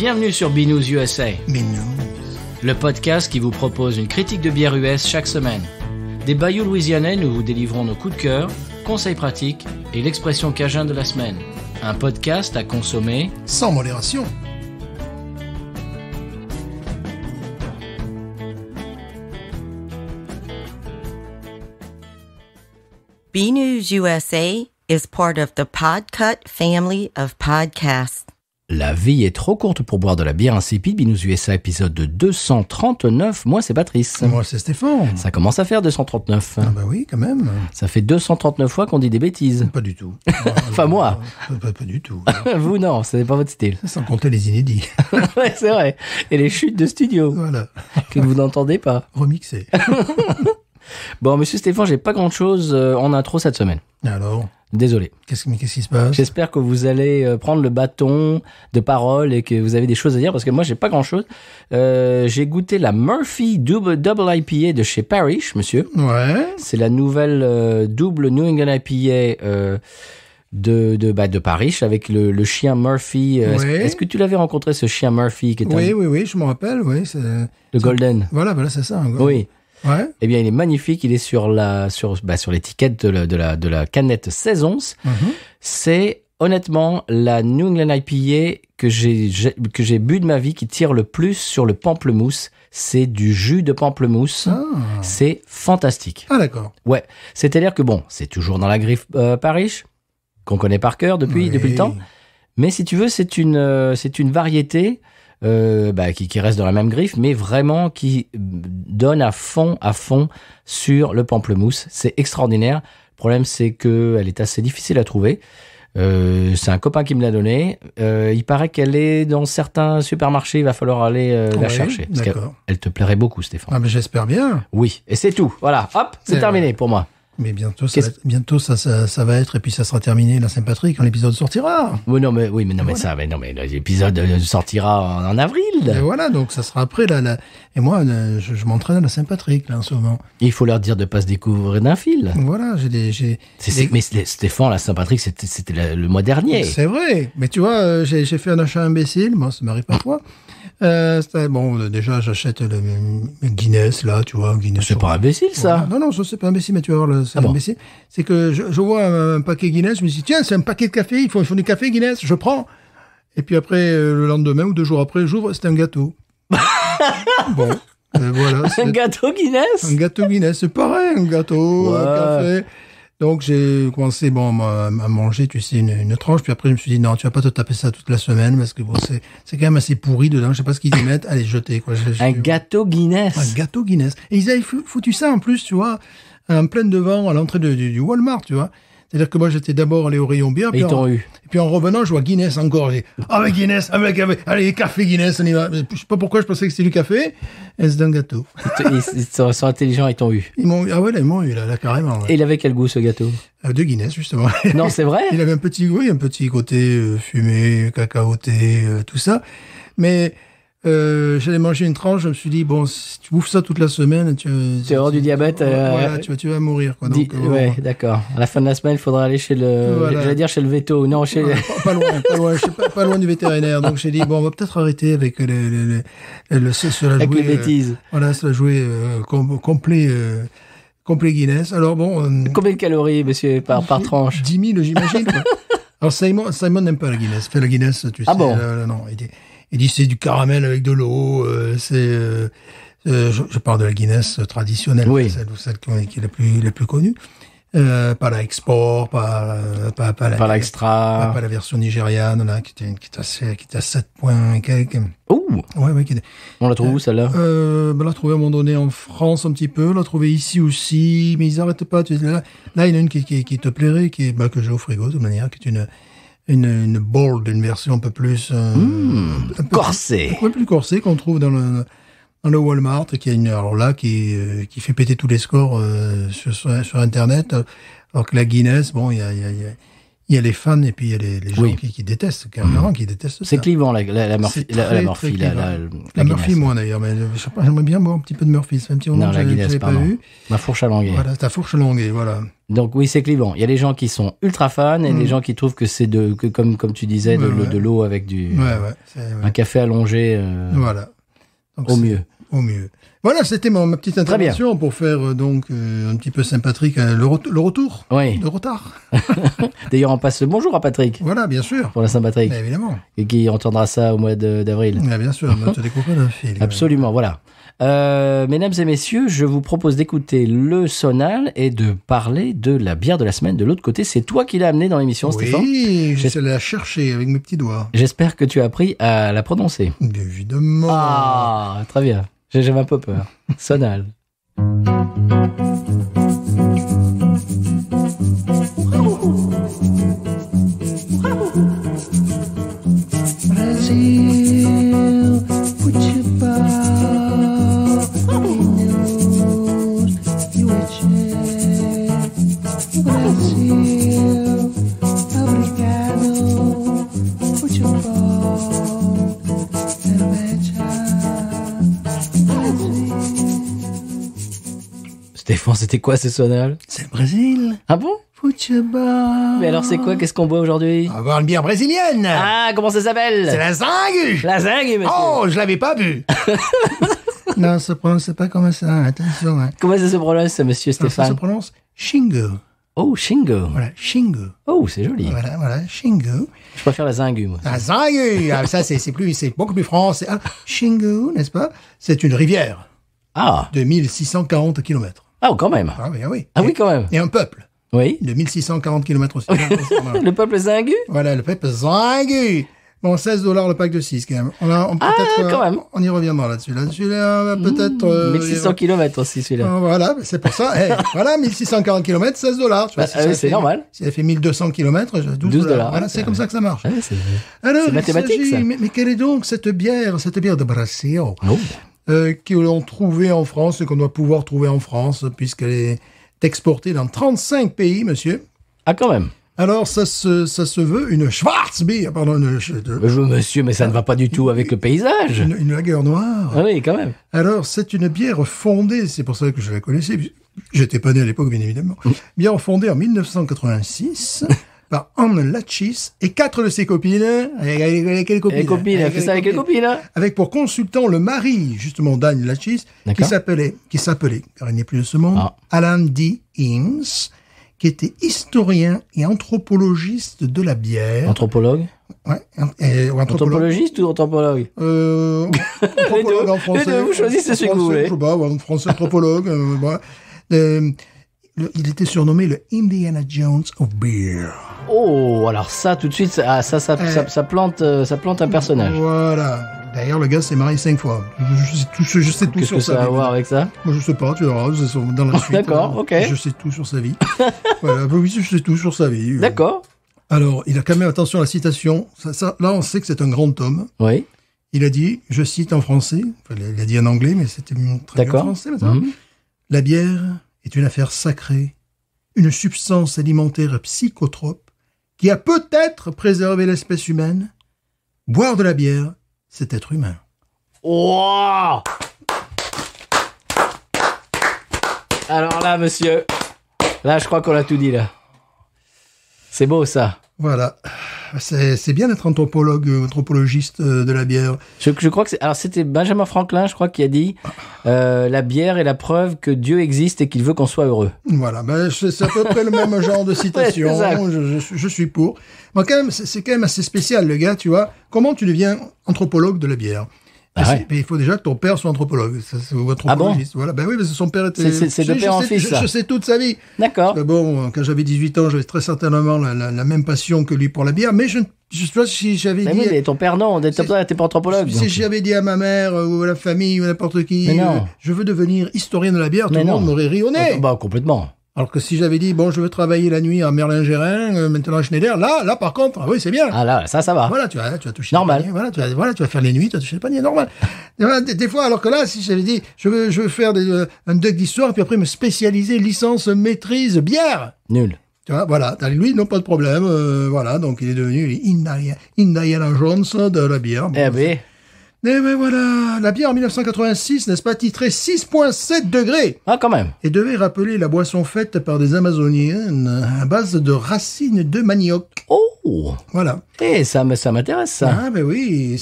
Bienvenue sur Binous USA, Binous. le podcast qui vous propose une critique de bière US chaque semaine. Des bayous louisianais, nous vous délivrons nos coups de cœur, conseils pratiques et l'expression cajun de la semaine. Un podcast à consommer Sans modération. BNews USA is part of the Podcut family of podcasts. La vie est trop courte pour boire de la bière insipide. Binous USA épisode de 239. Moi, c'est Patrice. Moi, c'est Stéphane. Ça commence à faire 239. Ah bah oui, quand même. Ça fait 239 fois qu'on dit des bêtises. Pas du tout. Enfin, moi. Pas du tout. Vous, non, ce n'est pas votre style. Sans compter les inédits. Ouais, c'est vrai. Et les chutes de studio Voilà. que vous n'entendez pas. Remixé. Bon, monsieur Stéphane, j'ai pas grand-chose en intro cette semaine. Alors, Désolé. qu'est-ce qui se passe? J'espère que vous allez prendre le bâton de parole et que vous avez des choses à dire parce que moi, j'ai pas grand-chose. J'ai goûté la Murphy Double IPA de chez Parrish, monsieur. Ouais. C'est la nouvelle double New England IPA de Parrish avec le chien Murphy. Ouais. Est-ce que tu l'avais rencontré, ce chien Murphy qui est Oui, je me rappelle, oui. le Golden? Voilà, c'est ça. Oui. Ouais. Eh bien, il est magnifique. Il est sur l'étiquette de la canette 16 onces. Mhm. C'est honnêtement la New England IPA que j'ai bu de ma vie qui tire le plus sur le pamplemousse. C'est du jus de pamplemousse. Ah. C'est fantastique. Ah, d'accord. Ouais. C'est-à-dire que bon, c'est toujours dans la griffe Parrish qu'on connaît par cœur depuis le temps. Mais si tu veux, c'est une variété qui reste dans la même griffe, mais vraiment qui donne à fond sur le pamplemousse. C'est extraordinaire. Le problème, c'est que elle est assez difficile à trouver. C'est un copain qui me l'a donné. Il paraît qu'elle est dans certains supermarchés. Il va falloir aller la chercher. Parce d'accord. qu'elle te plairait beaucoup, Stéphane. Ah, mais j'espère bien. Oui, et c'est tout. Voilà, hop, c'est C'est terminé vrai. pour moi. Mais bientôt, ça va être, et puis ça sera terminé la Saint-Patrick quand l'épisode sortira. Oui, mais l'épisode sortira en avril. Et voilà, donc ça sera après. Et moi, je m'entraîne à la Saint-Patrick, là, en ce moment. Il faut leur dire de pas se découvrir d'un fil. Voilà, Mais Stéphane, la Saint-Patrick, c'était le mois dernier. C'est vrai, mais tu vois, j'ai fait un achat imbécile, moi, ça m'arrive parfois. Déjà, j'achète le Guinness, là, tu vois. Guinness. C'est pas imbécile, ça. Voilà. Non, ça, c'est pas imbécile, mais tu vas voir, c'est Ah bon. imbécile. C'est que je vois un paquet Guinness, je me dis, tiens, c'est un paquet de café, il faut du café Guinness, je prends. Et puis après, le lendemain ou 2 jours après, j'ouvre, c'est un gâteau. Bon, voilà. Un gâteau Guinness. Un gâteau Guinness, c'est pareil, un gâteau, Ouais. un café. Donc, j'ai commencé à manger, tu sais, une tranche. Puis après, je me suis dit, non, tu vas pas te taper ça toute la semaine parce que bon, c'est quand même assez pourri dedans. Je sais pas ce qu'ils y mettent. Allez, jeter, quoi. Un gâteau Guinness. Un gâteau Guinness. Et ils avaient foutu ça en plus, tu vois, en plein devant, à l'entrée du Walmart, tu vois. C'est-à-dire que moi, j'étais d'abord allé au rayon bière. Et ils t'ont eu. Et puis en revenant, je vois Guinness encore. J'ai dit, mais Guinness, allez, café Guinness, on y va. Je sais pas pourquoi je pensais que c'était du café. Et c'est un gâteau. Ils sont intelligents, ils t'ont eu. Ils m'ont eu, là, carrément. Ouais. Et il avait quel goût, ce gâteau? De Guinness, justement. Non, c'est vrai? Il avait un petit côté fumé, cacaoté, tout ça. Mais j'allais manger une tranche, je me suis dit, bon, si tu bouffes ça toute la semaine, tu vas avoir du diabète. Voilà, tu vas mourir. Quoi. Donc, ouais, d'accord. À la fin de la semaine, il faudra aller chez Voilà. j'allais dire chez le veto. Non, chez... Pas loin, je sais pas loin du vétérinaire. Donc j'ai dit, bon, on va peut-être arrêter avec avec les bêtises. Voilà, cela jouer complet Guinness. Alors bon... Combien de calories, monsieur, par tranche? 10 000, j'imagine. Quoi. Alors Simon n'aime pas la Guinness. Fait la Guinness, tu sais. Bon? Non, il dit c'est du caramel avec de l'eau. Je parle de la Guinness traditionnelle, oui. celle qui est la plus connue. Pas la export, pas la extra, pas la version nigériane là, qui est à 7 points et quelques. Ouh. Ouais. On la trouve où, celle-là? On l'a trouvé à un moment donné en France un petit peu, on l'a trouvé ici aussi, mais ils arrêtent pas. Là, il y en a une qui te plairait, que j'ai au frigo de toute manière, qui est une bold, une version un peu plus corsée. Un peu plus corsée qu'on trouve dans le Walmart, qui fait péter tous les scores sur Internet. Alors que la Guinness, bon, il Il y a les fans et puis il y a les gens Oui. qui détestent, carrément, qui détestent ça. C'est clivant, la Murphy. C'est La très, Murphy, très clivant. la Murphy, Guinness. moi d'ailleurs, mais je sais pas, j'aimerais bien boire un petit peu de Murphy. Ça fait un petit moment Non, que la je Guinness, l'avais pas pardon. vu. Ma fourche à languer. Voilà, ta fourche longuée, voilà. Donc oui, c'est clivant. Il y a les gens qui sont ultra fans et des gens qui trouvent que c'est comme tu disais, de l'eau avec un café allongé Voilà. Donc, au c'est- mieux. Au mieux. Voilà, c'était ma petite Très bien. intervention pour faire un petit peu sympathique le retour. Oui. Le retard. D'ailleurs, on passe le bonjour à Patrick Voilà, bien sûr. pour la Saint-Patrick Mais évidemment. et qui entendra ça au mois d'avril. Mais bien sûr, ne te découpe pas d'un fil. Absolument, voilà. Mesdames et messieurs, je vous propose d'écouter le Sonal et de parler de la bière de la semaine. De l'autre côté, c'est toi qui l'as amené dans l'émission, Stéphane. Oui, je suis allé la chercher avec mes petits doigts. J'espère que tu as appris à la prononcer. Évidemment. Ah, très bien. J'ai un peu peur. Sonal. Brasil, futebol, news, USA. Brasil, obrigado, futebol, cerveja, Brasil. Stéphane, c'était quoi ce Sonal? C'est le Brésil, Ah bon? futebol. Mais alors c'est quoi? Qu'est-ce qu'on boit aujourd'hui? On va boire une bière brésilienne. Ah, comment ça s'appelle? C'est la zingue. La zingue, monsieur. Oh, je l'avais pas bu. Non, ça se prononce pas comme ça, attention. Hein. Comment ça se prononce, monsieur Ça se Stéphane? prononce Shingo. Oh, Shingo. Voilà, Shingo. Oh, c'est joli. Voilà, Shingo. Je préfère la zingue, moi. La zingue. Ah, ça, c'est beaucoup plus français. Ah, Shingo, n'est-ce pas? C'est une rivière Ah, de 1640 km. ah, quand même. Ah oui, ah oui. Ah oui, quand même. Et un peuple Oui. de 1640 km aussi. Le peuple zingu? Voilà, le peuple zingue. Bon, $16 le pack de 6 quand même. On peut-être, quand même. on y reviendra là-dessus. Là-dessus, là, on va peut-être. 1600 km aussi, celui-là. Voilà, c'est pour ça. Voilà, 1640 km, $16. Tu vois, Ah, ça oui, c'est fait- normal. Si elle fait 1200 km, $12. 12 Voilà, c'est comme ça que ça marche. Ah, c'est Alors, c'est il mathématique, s'agit- ça. Mais quelle est donc cette bière de Brasil Oh. que l'on trouvait en France et qu'on doit pouvoir trouver en France puisqu'elle est exportée dans 35 pays, monsieur. Ah, quand même. Alors, ça se veut une Schwarzbier, pardon, Monsieur, mais ça ne va pas du tout avec le paysage. une lager noire. Ah oui, quand même. Alors, c'est une bière fondée, c'est pour ça que je la connaissais, j'étais pas né à l'époque, bien évidemment. Bière fondée en 1986 par Anne Latchis et 4 de ses copines. Avec quelles copines Les copines, elle fait ça avec les copines, hein? Avec pour consultant le mari, justement, d'Anne Latchis, D'accord. qui s'appelait, car il n'est plus de ce monde, Ah. Alan D. Eames, qui était historien et anthropologiste de la bière. Anthropologue? Ouais, ou Anthropologiste ou anthropologue? Anthropologue en français. les deux, vous choisissez celui que vous voulez. Je sais pas, en français, anthropologue. Voilà. Il était surnommé le Indiana Jones of Beer. Oh, alors ça, tout de suite, ça plante un personnage. Voilà. D'ailleurs, le gars s'est marié 5 fois. Je sais tout Qu'est-ce sur que sa ça a à vie. voir avec ça? Moi, je sais pas, tu verras, c'est dans la suite. D'accord, ok. Je sais tout sur sa vie. Voilà, bah oui, je sais tout sur sa vie. D'accord. Alors, il a quand même, attention à la citation. Là, on sait que c'est un grand homme. Oui. Il a dit, je cite en français, enfin, il a dit en anglais, mais c'était très bien en D'accord. français maintenant. Mhm. La bière est une affaire sacrée, une substance alimentaire psychotrope qui a peut-être préservé l'espèce humaine. Boire de la bière, c'est être humain. Wow! Alors là, monsieur, là, je crois qu'on a tout dit, là. C'est beau, ça. Voilà. C'est bien d'être anthropologiste de la bière. Je crois que c'était Benjamin Franklin, je crois, qui a dit la bière est la preuve que Dieu existe et qu'il veut qu'on soit heureux. Voilà, ben, c'est à peu près le même genre de citation. Ouais, c'est ça. Je suis pour. Moi, quand même, c'est quand même assez spécial, le gars, tu vois. Comment tu deviens anthropologue de la bière? Ah ouais. Mais il faut déjà que ton père soit anthropologue, ou anthropologiste. Voilà. Ben oui, parce que son père était. C'est de père en fils, ça. Je sais toute sa vie. D'accord. Parce que bon, quand j'avais 18 ans, j'avais très certainement la même passion que lui pour la bière, mais je sais pas si j'avais Mais dit. oui, mais ton père, non. T'es pas anthropologue. Si j'avais dit à ma mère ou à la famille ou n'importe qui, Mais non. je veux devenir historien de la bière, tout Mais le monde non. m'aurait ri au nez. Bah, complètement. Alors que si j'avais dit, bon, je veux travailler la nuit à Merlin-Gérin, maintenant à Schneider, là, par contre, ah oui, c'est bien. Ah là, ça va. Voilà, tu vas toucher Normal. le panier. Voilà, tu vas faire les nuits, tu vas toucher le panier, normal. Et voilà, des fois, alors que là, si j'avais dit, je veux faire un doc d'histoire, puis après me spécialiser, licence, maîtrise, bière. Nul. Tu vois, voilà. Lui, non, pas de problème. Voilà, donc il est devenu Indiana Jones de la bière. Bon, Eh ben, et ben voilà, la bière en 1986, n'est-ce pas, titrée 6,7 degrés. ah, quand même. Et devait rappeler la boisson faite par des Amazoniennes à base de racines de manioc. Oh, Voilà. ça m'intéresse, ça. Ah ben oui,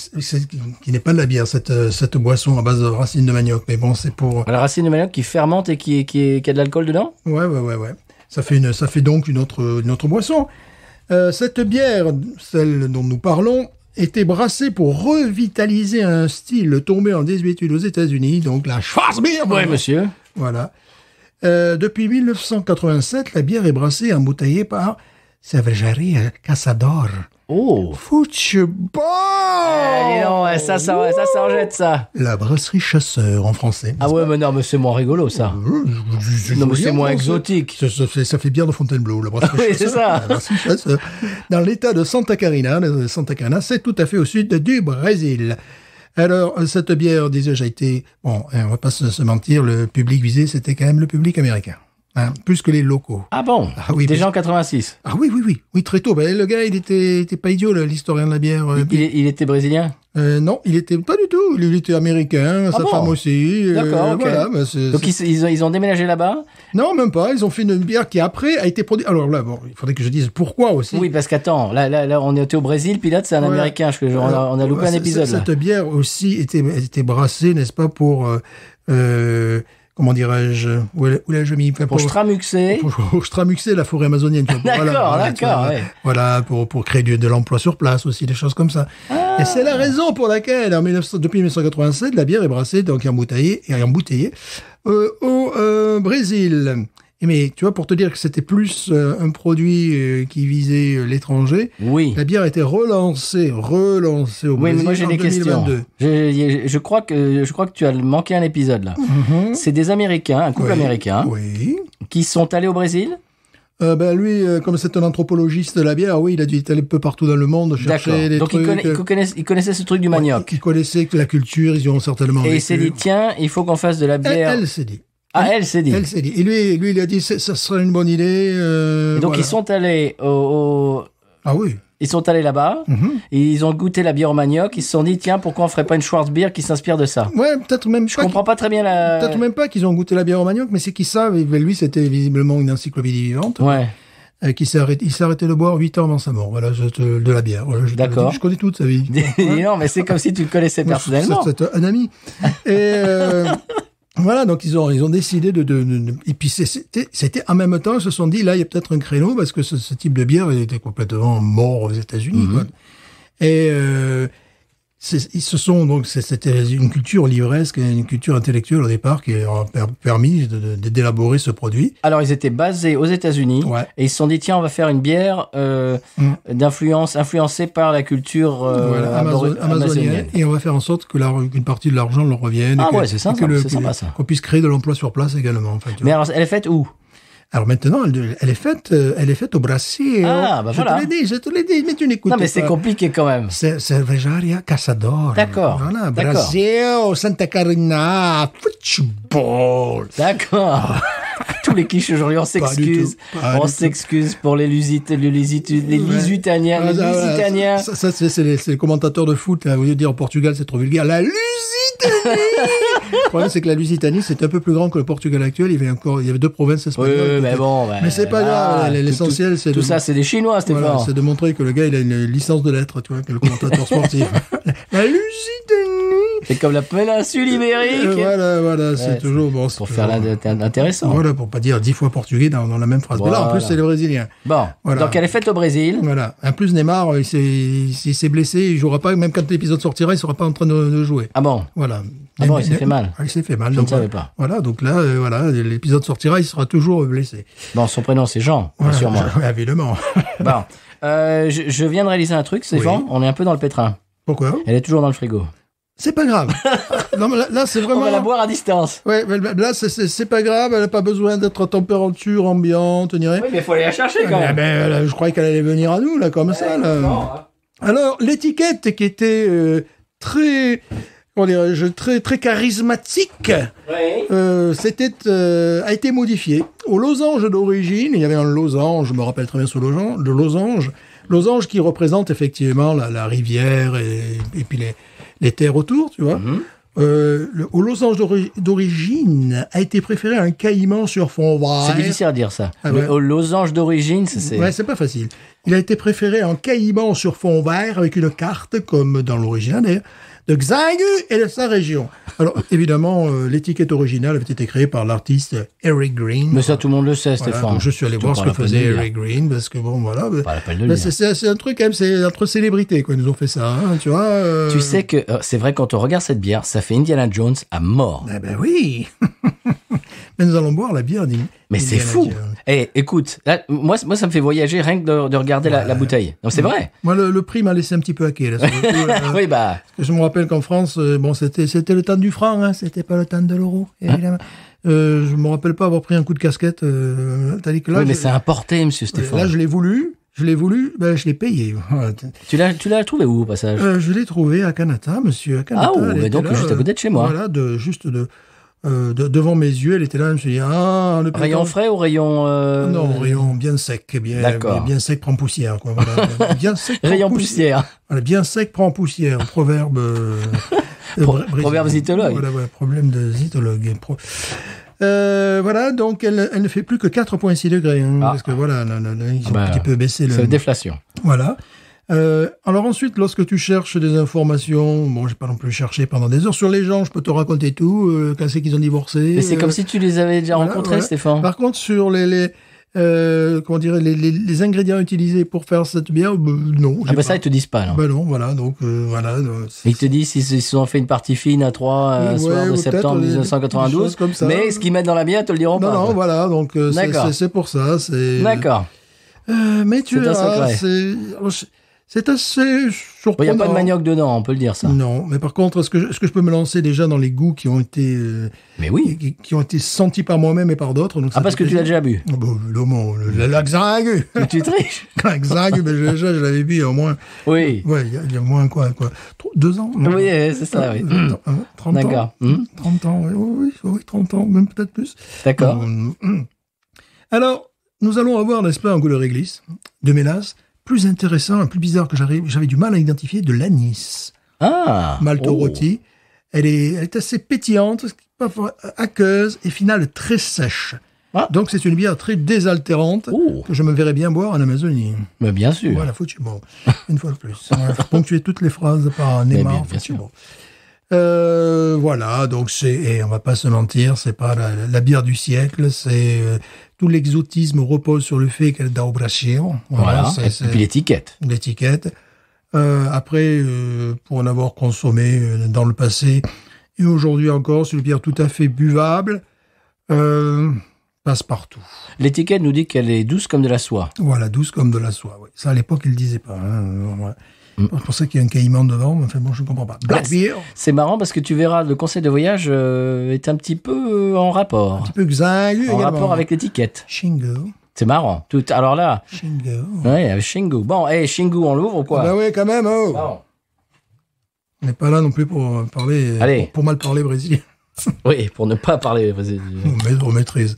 qui n'est pas de la bière, cette boisson à base de racines de manioc. Mais bon, c'est pour... La racine de manioc qui fermente et qui a de l'alcool dedans? Ouais. Ça fait donc une autre boisson. Cette bière, celle dont nous parlons, était brassée pour revitaliser un style tombé en désuétude aux États-Unis, donc la Schwarzbier. Oui, monsieur. Voilà. Depuis 1987, la bière est brassée et embouteillée par Cervejería Casador. Oh. Football. Dis donc, ça en jette, ça. La brasserie Chasseur en français. Ah ouais, mais non, mais c'est moins rigolo, ça. Non, mais c'est moins exotique. Ça fait bière de Fontainebleau, la brasserie Oui, Chasseur. c'est ça. La brasserie Chasseur. Dans l'état de Santa Catarina, c'est tout à fait au sud du Brésil. Alors, cette bière, disais-je, a été... Bon, on va pas se mentir, le public visé, c'était quand même le public américain. Hein, plus que les locaux. Ah bon? Ah oui, Déjà en 86. Ah oui, très tôt. Ben, le gars, il était pas idiot, l'historien de la bière. Il était brésilien? Non, il était pas du tout. Il était américain, sa bon? femme aussi. D'accord, ok. Voilà, Donc ils ont déménagé là-bas? Non, même pas. Ils ont fait une bière qui après a été produite. Alors là, bon, il faudrait que je dise pourquoi aussi. Oui, parce qu'attends, là, on était au Brésil, puis là, c'est un Voilà. Américain. On a loupé un épisode, là. Cette bière aussi était brassée, n'est-ce pas, pour comment dirais-je, où l'ai-je mis? Pour stramuxer. Pour stramuxer la forêt amazonienne. D'accord, ouais. Voilà, pour créer de l'emploi sur place aussi, des choses comme ça. Et c'est la raison pour laquelle, depuis 1987, la bière est brassée, donc embouteillée au Brésil. Mais tu vois, pour te dire que c'était plus un produit qui visait l'étranger, Oui. la bière a été relancée au Brésil Oui, mais moi j'ai en des 2022. questions. Je crois que tu as manqué un épisode là. C'est des Américains, un couple américain, Oui. qui sont allés au Brésil. Lui, comme c'est un anthropologiste de la bière, oui, il a dû aller un peu partout dans le monde chercher des Donc trucs. ils connaissaient ce truc du manioc. Ils connaissaient la culture, ils y ont certainement Et il vécu. s'est dit, tiens, il faut qu'on fasse de la bière. Elle s'est dit. Ah, elle s'est dit. Elle s'est dit. Et lui, il a dit, ça serait une bonne idée. Et donc voilà. ils sont allés Ah oui. Ils sont allés là-bas, et ils ont goûté la bière au manioc, ils se sont dit, tiens, pourquoi on ferait pas une Schwarzbier qui s'inspire de ça? Ouais, peut-être même Je comprends pas très bien la... Peut-être même pas qu'ils ont goûté la bière au manioc, mais c'est qu'ils savent, et lui, c'était visiblement une encyclopédie vivante, Ouais. il s'est arrêté de boire 8 ans avant sa mort. Voilà, de la bière. Voilà, D'accord. Je connais toute sa vie. Non, mais c'est comme si tu le connaissais personnellement. C'est un ami. Et voilà, donc ils ont décidé et puis c'était en même temps, ils se sont dit, là, il y a peut-être un créneau, parce que ce type de bière, il était complètement mort aux États-Unis, quoi. Et c'était une culture livresque, une culture intellectuelle au départ qui a permis d'élaborer ce produit. Alors, ils étaient basés aux États-Unis, Ouais. et ils se sont dit, tiens, on va faire une bière influencée par la culture Voilà, amazonienne. Et on va faire en sorte que qu'une partie de l'argent leur revienne. Ah et que- ouais, c'est ça, et que c'est sympa, ça. Qu'on puisse créer de l'emploi sur place également. En fait, tu Mais vois. alors, elle est faite où? Alors maintenant, elle est faite au Brasil. Ah, bah voilà. Je te l'ai dit, mais tu n'écoutes Non, pas. mais c'est compliqué quand même. Cervejaria Casador. D'accord, Voilà, d'accord. Brasil, Santa Catarina, football. D'accord. Tous les clichés aujourd'hui, on s'excuse. Pas du tout. S'excuse pour les Lusitaniens. Ça, c'est les commentateurs de foot. Là, au lieu de dire au Portugal, c'est trop vulgaire. La Lusitanie. Le problème, c'est que la Lusitanie, c'est un peu plus grand que le Portugal actuel. Il y avait 2 provinces espagnoles. Oui, mais bon. Mais c'est pas grave. L'essentiel, c'est tout ça, c'est des Chinois, Stéphane. voilà, c'est de montrer que le gars, il a une licence de lettres, tu vois, que le commentateur sportif. La Lusitanie. C'est comme la péninsule ibérique. Voilà, c'est Ouais, toujours bon. Pour faire l'intéressant. Voilà, pour pas dire 10 fois portugais dans la même phrase. Mais là, en plus, Voilà. c'est le brésilien. Bon, Voilà. donc elle est faite au Brésil. Voilà. En plus, Neymar, il s'est blessé, il jouera pas, même quand l'épisode sortira, il sera pas en train de jouer. Ah bon? Voilà. Ah bon, il s'est fait mal. Il s'est fait mal. Je donc, ne savais pas. Voilà, donc là, l'épisode sortira, il sera toujours blessé. Bon, son prénom, c'est Jean, Voilà, sûrement. évidemment. Bon. Je viens de réaliser un truc, Stéphane. Oui. On est un peu dans le pétrin. Pourquoi? Elle est toujours dans le frigo. C'est pas grave. Non, mais là, c'est vraiment. On va la boire à distance. Ouais, mais là, c'est pas grave, elle n'a pas besoin d'être à température ambiante, on dirait. Oui, mais il faut aller la chercher quand Ah, même. ben, je croyais qu'elle allait venir à nous, là, comme ça, là. Non, Alors, l'étiquette qui était très, comment dirais-je, très, très charismatique, a été modifié. Au losange d'origine, il y avait un losange, je me rappelle très bien ce losange qui représente effectivement la rivière et puis les terres autour, tu vois. Au losange d'origine a été préféré un caïman sur fond vert. C'est difficile à dire ça. Ah ouais. Au losange d'origine, c'est... Ouais, c'est pas facile. Il a été préféré un caïman sur fond vert avec une carte, comme dans l'original d'ailleurs, de Xingu et de sa région. Alors, évidemment, l'étiquette originale avait été créée par l'artiste Eric Green. Mais ça, tout le monde le sait, Voilà, Stéphane. donc je suis allé voir ce que faisait Eric Green, parce que bon, voilà. Pas la peine de le dire. C'est un truc, quand même, c'est entre célébrités, quoi, ils nous ont fait ça, hein, tu vois. Tu sais que, c'est vrai, quand on regarde cette bière, ça fait Indiana Jones à mort. Eh ben oui. Mais nous allons boire la bière Mais c'est fou. Eh, écoute, là, moi, ça me fait voyager rien que de regarder la bouteille. Non, c'est vrai. Moi, le prix m'a laissé un petit peu haquer, là. Sur le coup, Oui, bah. je me rappelle qu'en France, bon, c'était le temps du franc, hein, c'était pas le temps de l'euro, évidemment. Je me rappelle pas avoir pris un coup de casquette. Tandis que là, Oui, mais c'est importé, monsieur Stéphane. là, je l'ai voulu, ben, je l'ai payé. Voilà. Tu l'as trouvé où, au passage? Je l'ai trouvé à Kanata, monsieur. À Kanata, Ah, elle mais était donc là, juste à côté de chez moi. Voilà, devant mes yeux, elle était là, je me suis dit, le Rayon frais ou rayon... Non, rayon bien sec, bien sec prend poussière, quoi. Voilà. Bien sec prend Rayon poussière. Voilà, bien sec prend poussière. Proverbe. Proverbe zytologue. Voilà, problème de zytologue. Voilà, donc elle ne fait plus que 4,6 degrés, hein, parce que voilà, ils ont un petit peu baissé c'est la déflation. Voilà. Alors ensuite, lorsque tu cherches des informations, bon, j'ai pas non plus cherché pendant des heures sur les gens, je peux te raconter tout, quand c'est qu'ils ont divorcé. Mais c'est comme si tu les avais déjà rencontrés, voilà. Stéphane. Par contre, sur comment dirais, les ingrédients utilisés pour faire cette bière, non. Ah bah ça, ils te disent pas, là. Ben non, voilà, donc voilà. Ils te disent s'ils se sont fait une partie fine à 3 soir de septembre 1992, comme ça. mais ce qu'ils mettent dans la bière, te le diront pas. Non, voilà, donc c'est pour ça. D'accord. Mais tu verras, c'est assez surprenant. Il n'y a pas de manioc dedans, on peut le dire, ça. Non, mais par contre, est-ce que je peux me lancer déjà dans les goûts qui ont été... mais oui. Qui ont été sentis par moi-même et par d'autres. Donc parce que tu l'as déjà bu. La Xingu. Tu triches. La Xingu, je l'avais bu il y a au moins... Oui. Ouais, il y a au moins quoi 2 ans. Oui, c'est ça, oui. 30 D'accord. ans. 30 ans, oui, 30 ans, même peut-être plus. D'accord. Alors, nous allons avoir, n'est-ce pas, un goût de réglisse, de mélasse, plus intéressant, plus bizarre que j'avais du mal à identifier, de l'anis. Ah. Malte rôti. Elle est assez pétillante, aqueuse et finale très sèche. Ah. Donc c'est une bière très désaltérante que je me verrais bien boire en Amazonie. Mais bien sûr. Voilà, foutu bon. Une fois de plus. On va ponctuer toutes les phrases par un aimant. Bien sûr. Bon. Voilà, donc et on va pas se mentir, c'est pas la bière du siècle, c'est tout l'exotisme repose sur le fait qu'elle est au Brasil. Voilà. Et puis l'étiquette. L'étiquette. Après, pour en avoir consommé dans le passé et aujourd'hui encore, c'est une bière tout à fait buvable. Passe partout. L'étiquette nous dit qu'elle est douce comme de la soie. Voilà, douce comme de la soie. Oui. Ça, à l'époque, il ne le disait pas. Hein. C'est pour ça qu'il y a un caïman devant. Mais enfin, bon, je ne comprends pas. Black beer. C'est marrant parce que tu verras, le conseil de voyage est un petit peu en rapport. Un petit peu Xingu. En rapport avec l'étiquette. Shingo. C'est marrant. Alors là. Shingo. Oui, avec Shingo. Bon, Shingo, on l'ouvre ou quoi? Ah bah oui, quand même. Oh. Bon. On n'est pas là non plus pour parler. Allez. Pour mal parler brésilien. Oui, pour ne pas parler. On maîtrise.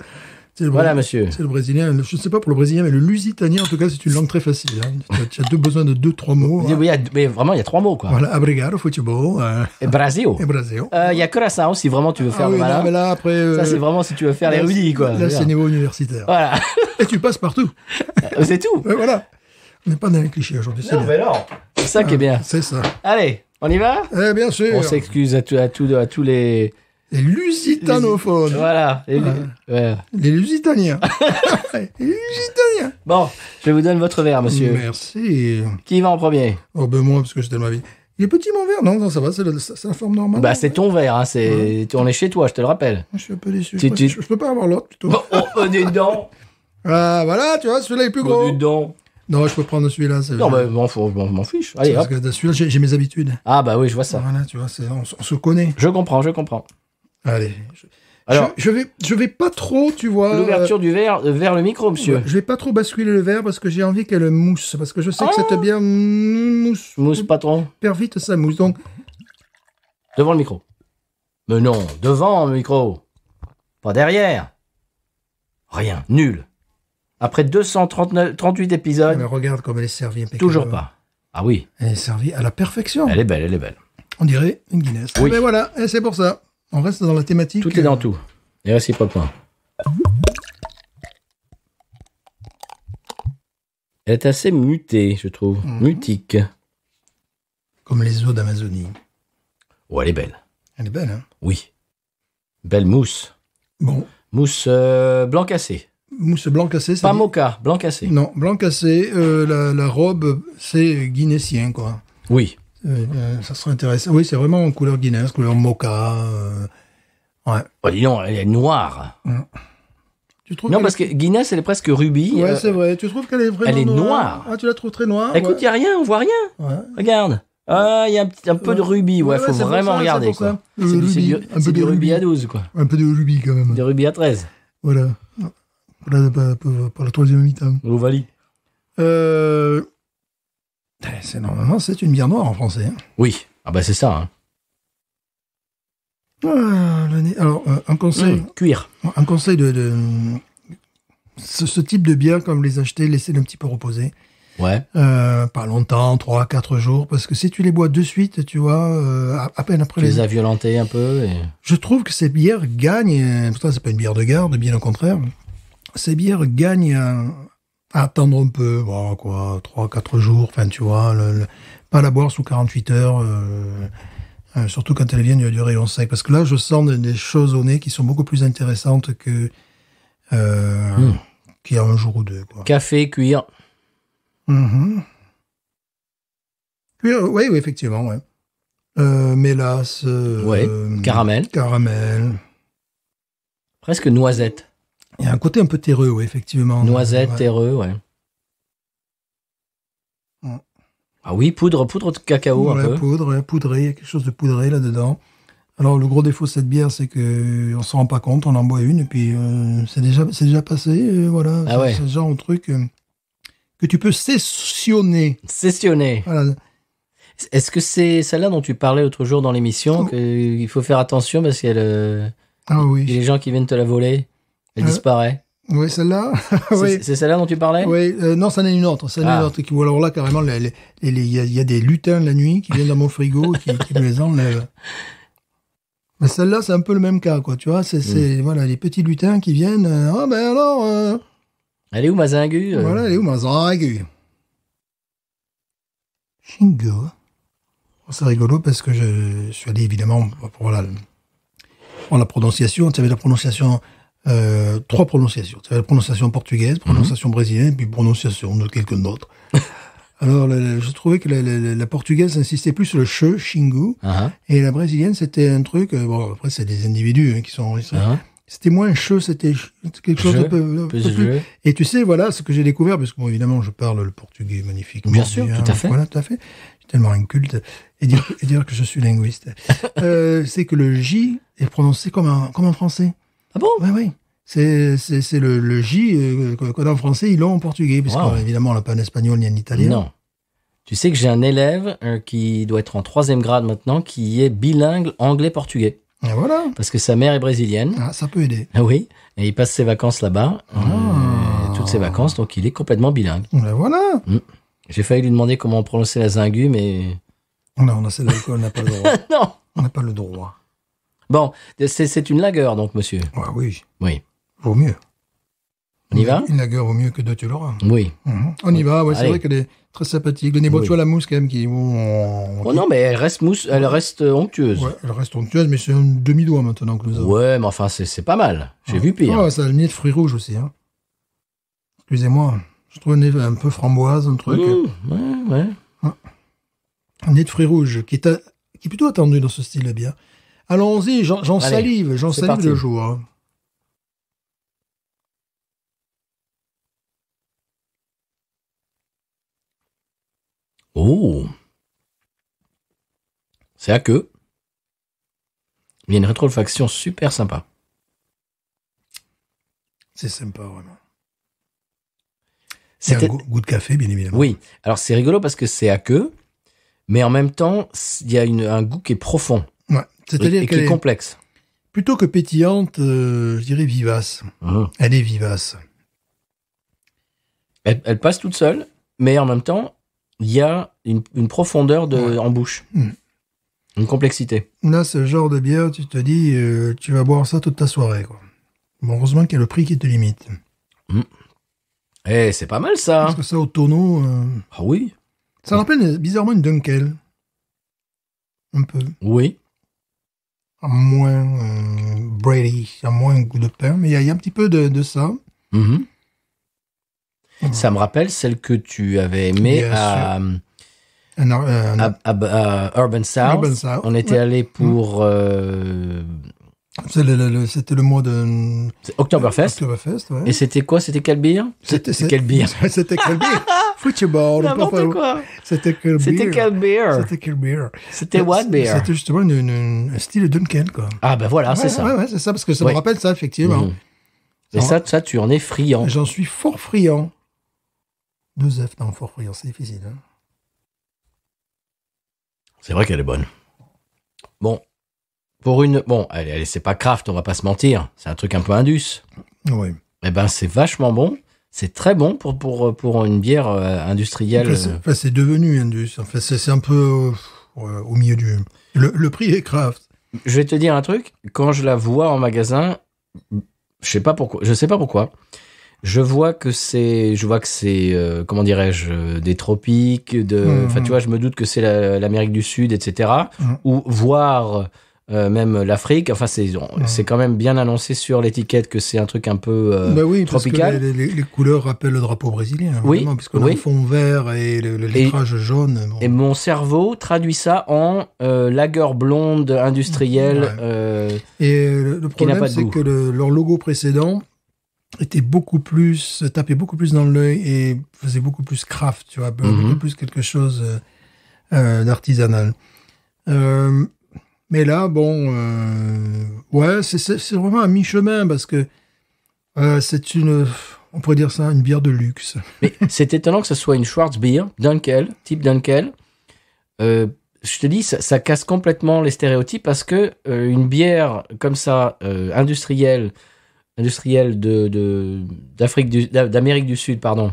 Voilà, monsieur. C'est le brésilien. Je ne sais pas pour le brésilien, mais le lusitanien, en tout cas, c'est une langue très facile. Hein. Tu as besoin de 2-3 mots. Oui, mais vraiment, il y a 3 mots, quoi. Voilà, obrigado, futebol. Et Brasil. Et Brasil. Il y a que ça, si vraiment tu veux faire le oui, malin. Non, mais là, après, ça, c'est vraiment si tu veux faire l'érudit, quoi. Là, c'est niveau universitaire. Voilà. Et tu passes partout. C'est tout. Et voilà. On n'est pas dans les clichés aujourd'hui. Non, mais non. C'est ça qui est bien. C'est ça. Allez, on y va? Bien sûr. On s'excuse à tous les... Les lusitanophones. Voilà. Les lusitaniens. Les lusitaniens. Bon, je vous donne votre verre, monsieur. Merci. Qui va en premier? Oh, ben moi, parce que c'était ma vie. Il est petit, mon verre? Non, ça va, c'est la forme normale. Bah, c'est ton verre, hein, on est chez toi, je te le rappelle. Je suis un peu déçu. Je peux pas avoir l'autre, plutôt. Dis donc. Ah, voilà, tu vois, celui-là est plus gros. Dis donc. Non, je peux prendre celui-là. Non, mais m'en fiche. Allez, parce que celui-là, j'ai mes habitudes. Ah, bah oui, je vois ça. Voilà, tu vois, on se connaît. Je comprends. Allez. Alors, je vais pas trop, tu vois. L'ouverture du verre vers le micro, monsieur. Ouais, je vais pas trop basculer le verre parce que j'ai envie qu'elle mousse. Parce que je sais que cette bière mousse. Mousse pas trop. Perd vite sa mousse. Donc, Devant le micro. Mais non, devant le micro. Pas derrière. Rien, nul. Après 238 épisodes, Mais regarde comme elle est servie impeccable. toujours pas. Ah oui, Elle est servie à la perfection. elle est belle, elle est belle. On dirait une Guinness. Oui. Mais voilà, et c'est pour ça. On reste dans la thématique. Tout est dans tout. Et réciproquement. Elle est assez mutée, je trouve. Mutique. Comme les eaux d'Amazonie. Oh, elle est belle. Elle est belle, hein. Oui. Belle mousse. Bon, Mousse blanc cassé. mousse blanc cassé. Pas mocha, blanc cassé. Non, blanc cassé. La robe, c'est guinécien, quoi. Oui. Ça serait intéressant. Oui, c'est vraiment en couleur Guinness, couleur mocha. Ouais. Oh, dis donc, elle est noire. Tu trouves Non, qu'elle parce que Guinness, elle est presque rubis. Ouais, c'est vrai. Tu trouves qu'elle est vraiment elle est noire. Ah, tu la trouves très noire. Écoute, il ouais. n'y a rien, on voit rien. Ouais. Regarde. Ah, il y a un peu de rubis. Ouais, faut c'est pour vraiment ça, regarder, c'est pour quoi. ça. C'est Le du, c'est rubis, du- un c'est peu du de rubis rubis. à 12, quoi. Un peu de rubis, quand même. Du rubis à 13. Voilà. Pour la troisième mi-temps. L'Ovalie. Normalement, c'est une bière noire en français. Hein. Oui. Ah bah c'est ça. Hein. Alors, un conseil, Cuir. un conseil de ce type de bière, comme les acheter, laissez-les un petit peu reposer. Ouais. Pas longtemps, 3-4 jours, parce que si tu les bois de suite, tu vois, à peine après Tu les as violentés un peu. Et... Je trouve que ces bières gagnent, pourtant c'est pas une bière de garde, bien au contraire, ces bières gagnent à attendre un peu, bon, quoi, 3-4 jours, enfin tu vois, pas la boire sous 48 heures, surtout quand elles viennent du rayon sec, parce que là je sens des choses au nez qui sont beaucoup plus intéressantes que qu'il y a un jour ou deux. Quoi. Café, cuir. Mm-hmm. Oui, effectivement, ouais. Mélasse. Ouais. Caramel. Caramel. Presque noisette. Il y a un côté un peu terreux, oui, effectivement. Noisette, Ouais. terreux, ouais. Mm. Ah oui, poudre de cacao un Ouais, peu. poudré, il y a quelque chose de poudré là-dedans. Alors, le gros défaut de cette bière, c'est que on s'en rend pas compte, on en boit une, et puis c'est déjà passé, voilà. Ah ouais. C'est le genre de truc que tu peux sessionner. Sessionné. Voilà. Est-ce que c'est celle-là dont tu parlais l'autre jour dans l'émission, qu'il faut faire attention parce qu'il y a Ah oui. les gens qui viennent te la voler, elle disparaît. Oui, celle-là. C'est oui. c'est celle-là dont tu parlais? Oui, non, c'en est une autre. C'en est une autre. Ou alors là, carrément, il y a des lutins la nuit qui viennent dans mon frigo qui me les enlèvent. Mais celle-là, c'est un peu le même cas, quoi. Tu vois, c'est voilà, les petits lutins qui viennent. Ah ben alors, Elle est où ma zingue? voilà, elle est où ma zangue? Shingo. C'est rigolo parce que je suis allé évidemment pour la prononciation. Tu avais la prononciation, 3 prononciations. Tu avais la prononciation portugaise, prononciation brésilienne, puis prononciation de quelqu'un d'autre. Alors, je trouvais que la portugaise insistait plus sur le che, Xingu, et la brésilienne, c'était un truc, bon, après, c'est des individus qui sont c'était moins che, c'était quelque chose de peu plus. Et tu sais, voilà, ce que j'ai découvert, parce que, bon, évidemment, je parle le portugais magnifiquement. Bien sûr, tout à fait. Voilà, tout à fait. Je suis tellement inculte. Et dire que je suis linguiste. C'est que le J est prononcé comme en français. Ah bon? Oui, oui. C'est le J qu'on a en français, ils l'ont en portugais, parce qu'évidemment, on l'a pas en espagnol ni en italien. Non. Tu sais que j'ai un élève qui doit être en 3e grade maintenant, qui est bilingue anglais-portugais. Et voilà. Parce que sa mère est brésilienne. Ah, ça peut aider. Ah oui. Et il passe ses vacances là-bas. Toutes ses vacances, donc il est complètement bilingue. Et voilà. J'ai failli lui demander comment prononcer la zingue, mais... Non, c'est l'alcool, on n'a pas le droit. Non. On n'a pas le droit. Bon, c'est une lager, donc, monsieur. Ah oui. Oui. Vaut mieux. On y va? Une lager vaut mieux que deux, tu l'auras. Oui. On y va, ouais, c'est Allez. vrai qu'elle est très sympathique. Le Nebotua, la mousse, quand même, qui... Oh non, mais elle reste elle reste onctueuse. Ouais, elle reste onctueuse, mais c'est un demi-doigt maintenant que nous avons. Ouais, mais enfin, c'est pas mal. J'ai vu pire. Ah, ça a le nez de fruits rouges aussi. Hein. Excusez-moi. Je trouve un nez un peu framboise, un truc. Ouais. Un nez de fruits rouges, qui est plutôt attendu dans ce style de bière. Allons-y, j'en salive. J'en c'est salive parti. le jour. Hein. Oh. C'est à queue. Il y a une rétrofaction super sympa. C'est sympa, vraiment. Il y C'était... a un goût de café, bien évidemment. Oui. Alors, c'est rigolo parce que c'est à queue, mais en même temps, il y a un goût qui est profond. Ouais. C'est-à-dire et qui qu'elle est est complexe. plutôt que pétillante, je dirais vivace. Elle est vivace. Elle passe toute seule, mais en même temps, il y a une profondeur en bouche. Une complexité. Là, c'est le genre de bière, tu te dis, tu vas boire ça toute ta soirée, quoi. Bon, heureusement qu'il y a le prix qui te limite. Eh, c'est pas mal ça. Parce que ça, au tonneau, Ah oui. ça rappelle bizarrement une Dunkel. Un peu. Oui. À moins Brady, à moins un goût de pain, mais il y a un petit peu de ça. Mhm. Ça me rappelle celle que tu avais aimée Bien à Urban South. Urban South, On était allé pour c'était le mois de Oktoberfest. Oktoberfest, ouais. Et c'était quoi? C'était quelle bière? C'était quelle bière? C'était quelle bière? Football. N'importe quoi. C'était quelle bière? C'était quelle bière? C'était quelle bière? C'était what beer? C'était justement un style Dunkel, quoi. Ah ben voilà, c'est ça. Ouais, c'est ça, parce que ça me rappelle ça, effectivement. Mhm. Et ça, tu en es friand. J'en suis fort friand. 2 F, non, fort friand, c'est difficile. Hein. C'est vrai qu'elle est bonne. Bon, allez, c'est pas craft, on va pas se mentir. C'est un truc un peu indus. Oui. Eh ben, c'est vachement bon. C'est très bon pour une bière industrielle. Enfin, c'est devenu indus. Enfin, c'est un peu au milieu du... Le prix est craft. Je vais te dire un truc. Quand je la vois en magasin, je sais pas pourquoi. Je vois que c'est, comment dirais-je, des tropiques, enfin, tu vois, je me doute que c'est l'Amérique du Sud, etc. Ou voire même l'Afrique. Enfin, c'est quand même bien annoncé sur l'étiquette que c'est un truc un peu oui, tropical. Parce que les couleurs rappellent le drapeau brésilien. Oui, puisqu'on a le fond vert et le lettrage jaune. Bon. Et mon cerveau traduit ça en lager blonde industrielle. Et le problème, c'est que leur logo précédent tapait beaucoup plus dans l'œil et faisait beaucoup plus craft, tu vois, beaucoup plus quelque chose d'artisanal. Mais là, bon, c'est vraiment à mi-chemin parce que on pourrait dire ça, une bière de luxe. Mais c'est étonnant que ce soit une Schwarzbier, type Dunkel. Je te dis, ça casse complètement les stéréotypes parce que une bière comme ça, industrielle d'Amérique du Sud, pardon.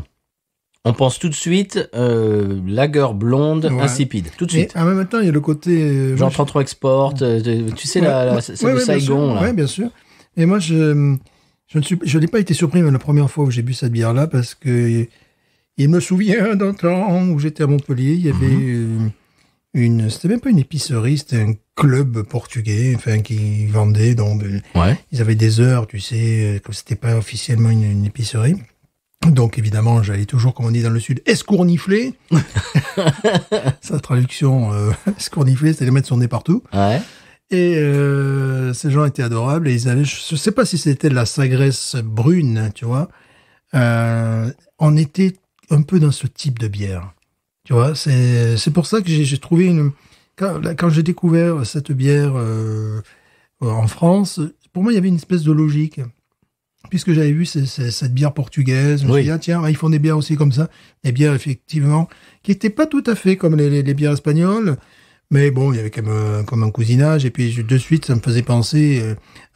On pense tout de suite lager blonde insipide, tout de suite. Et en même temps, il y a le côté genre 33 Export, tu sais celle de Saigon là. Oui, bien sûr. Et moi, je n'ai pas été surpris même la première fois où j'ai bu cette bière là parce que il me souvient d'un temps où j'étais à Montpellier, il y avait c'était même pas une épicerie, c'était un club portugais, enfin, qui vendait, donc, ils avaient des heures, tu sais, comme c'était pas officiellement une épicerie. Donc, évidemment, j'allais toujours, comme on dit dans le Sud, escournifler. Sa traduction, escournifler, c'est les mettre son nez partout. Ouais. Et, ces gens étaient adorables et ils avaient, je sais pas si c'était de la Sagresse brune, tu vois. On était un peu dans ce type de bière. Tu vois, c'est pour ça que j'ai trouvé quand j'ai découvert cette bière en France, pour moi, il y avait une espèce de logique. Puisque j'avais vu cette bière portugaise, je me suis dit, tiens, ils font des bières aussi comme ça. Des bières, effectivement, qui n'étaient pas tout à fait comme les bières espagnoles. Mais bon, il y avait quand même comme un cousinage. Et puis, de suite, ça me faisait penser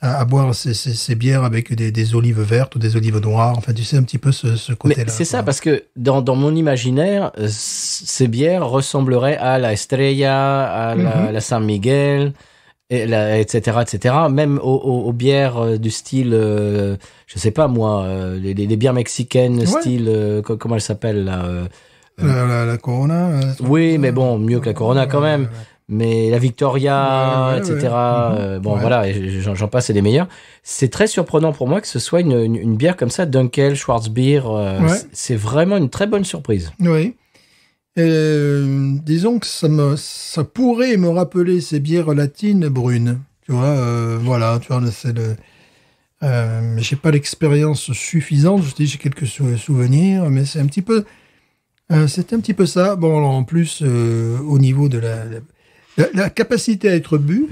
à boire ces bières avec des olives vertes ou des olives noires. Enfin, tu sais, un petit peu ce côté-là. Mais c'est ça, parce que dans mon imaginaire, ces bières ressembleraient à la Estrella, à la San Miguel, etc., etc. Même aux bières du style, je sais pas moi, les bières mexicaines, style, comment elles s'appellent là la Corona. Oui, mais bon, mieux que la Corona quand même. Mais la Victoria, etc. Voilà, et j'en passe, c'est les meilleurs. C'est très surprenant pour moi que ce soit une bière comme ça, Dunkel, Schwarzbier. C'est vraiment une très bonne surprise. Oui. Disons que ça pourrait me rappeler ces bières latines brunes. Tu vois, voilà, tu vois, c'est j'ai pas l'expérience suffisante. Je dis, j'ai quelques souvenirs, mais c'est un petit peu. C'était un petit peu ça. Bon, alors en plus, au niveau de la capacité à être bu,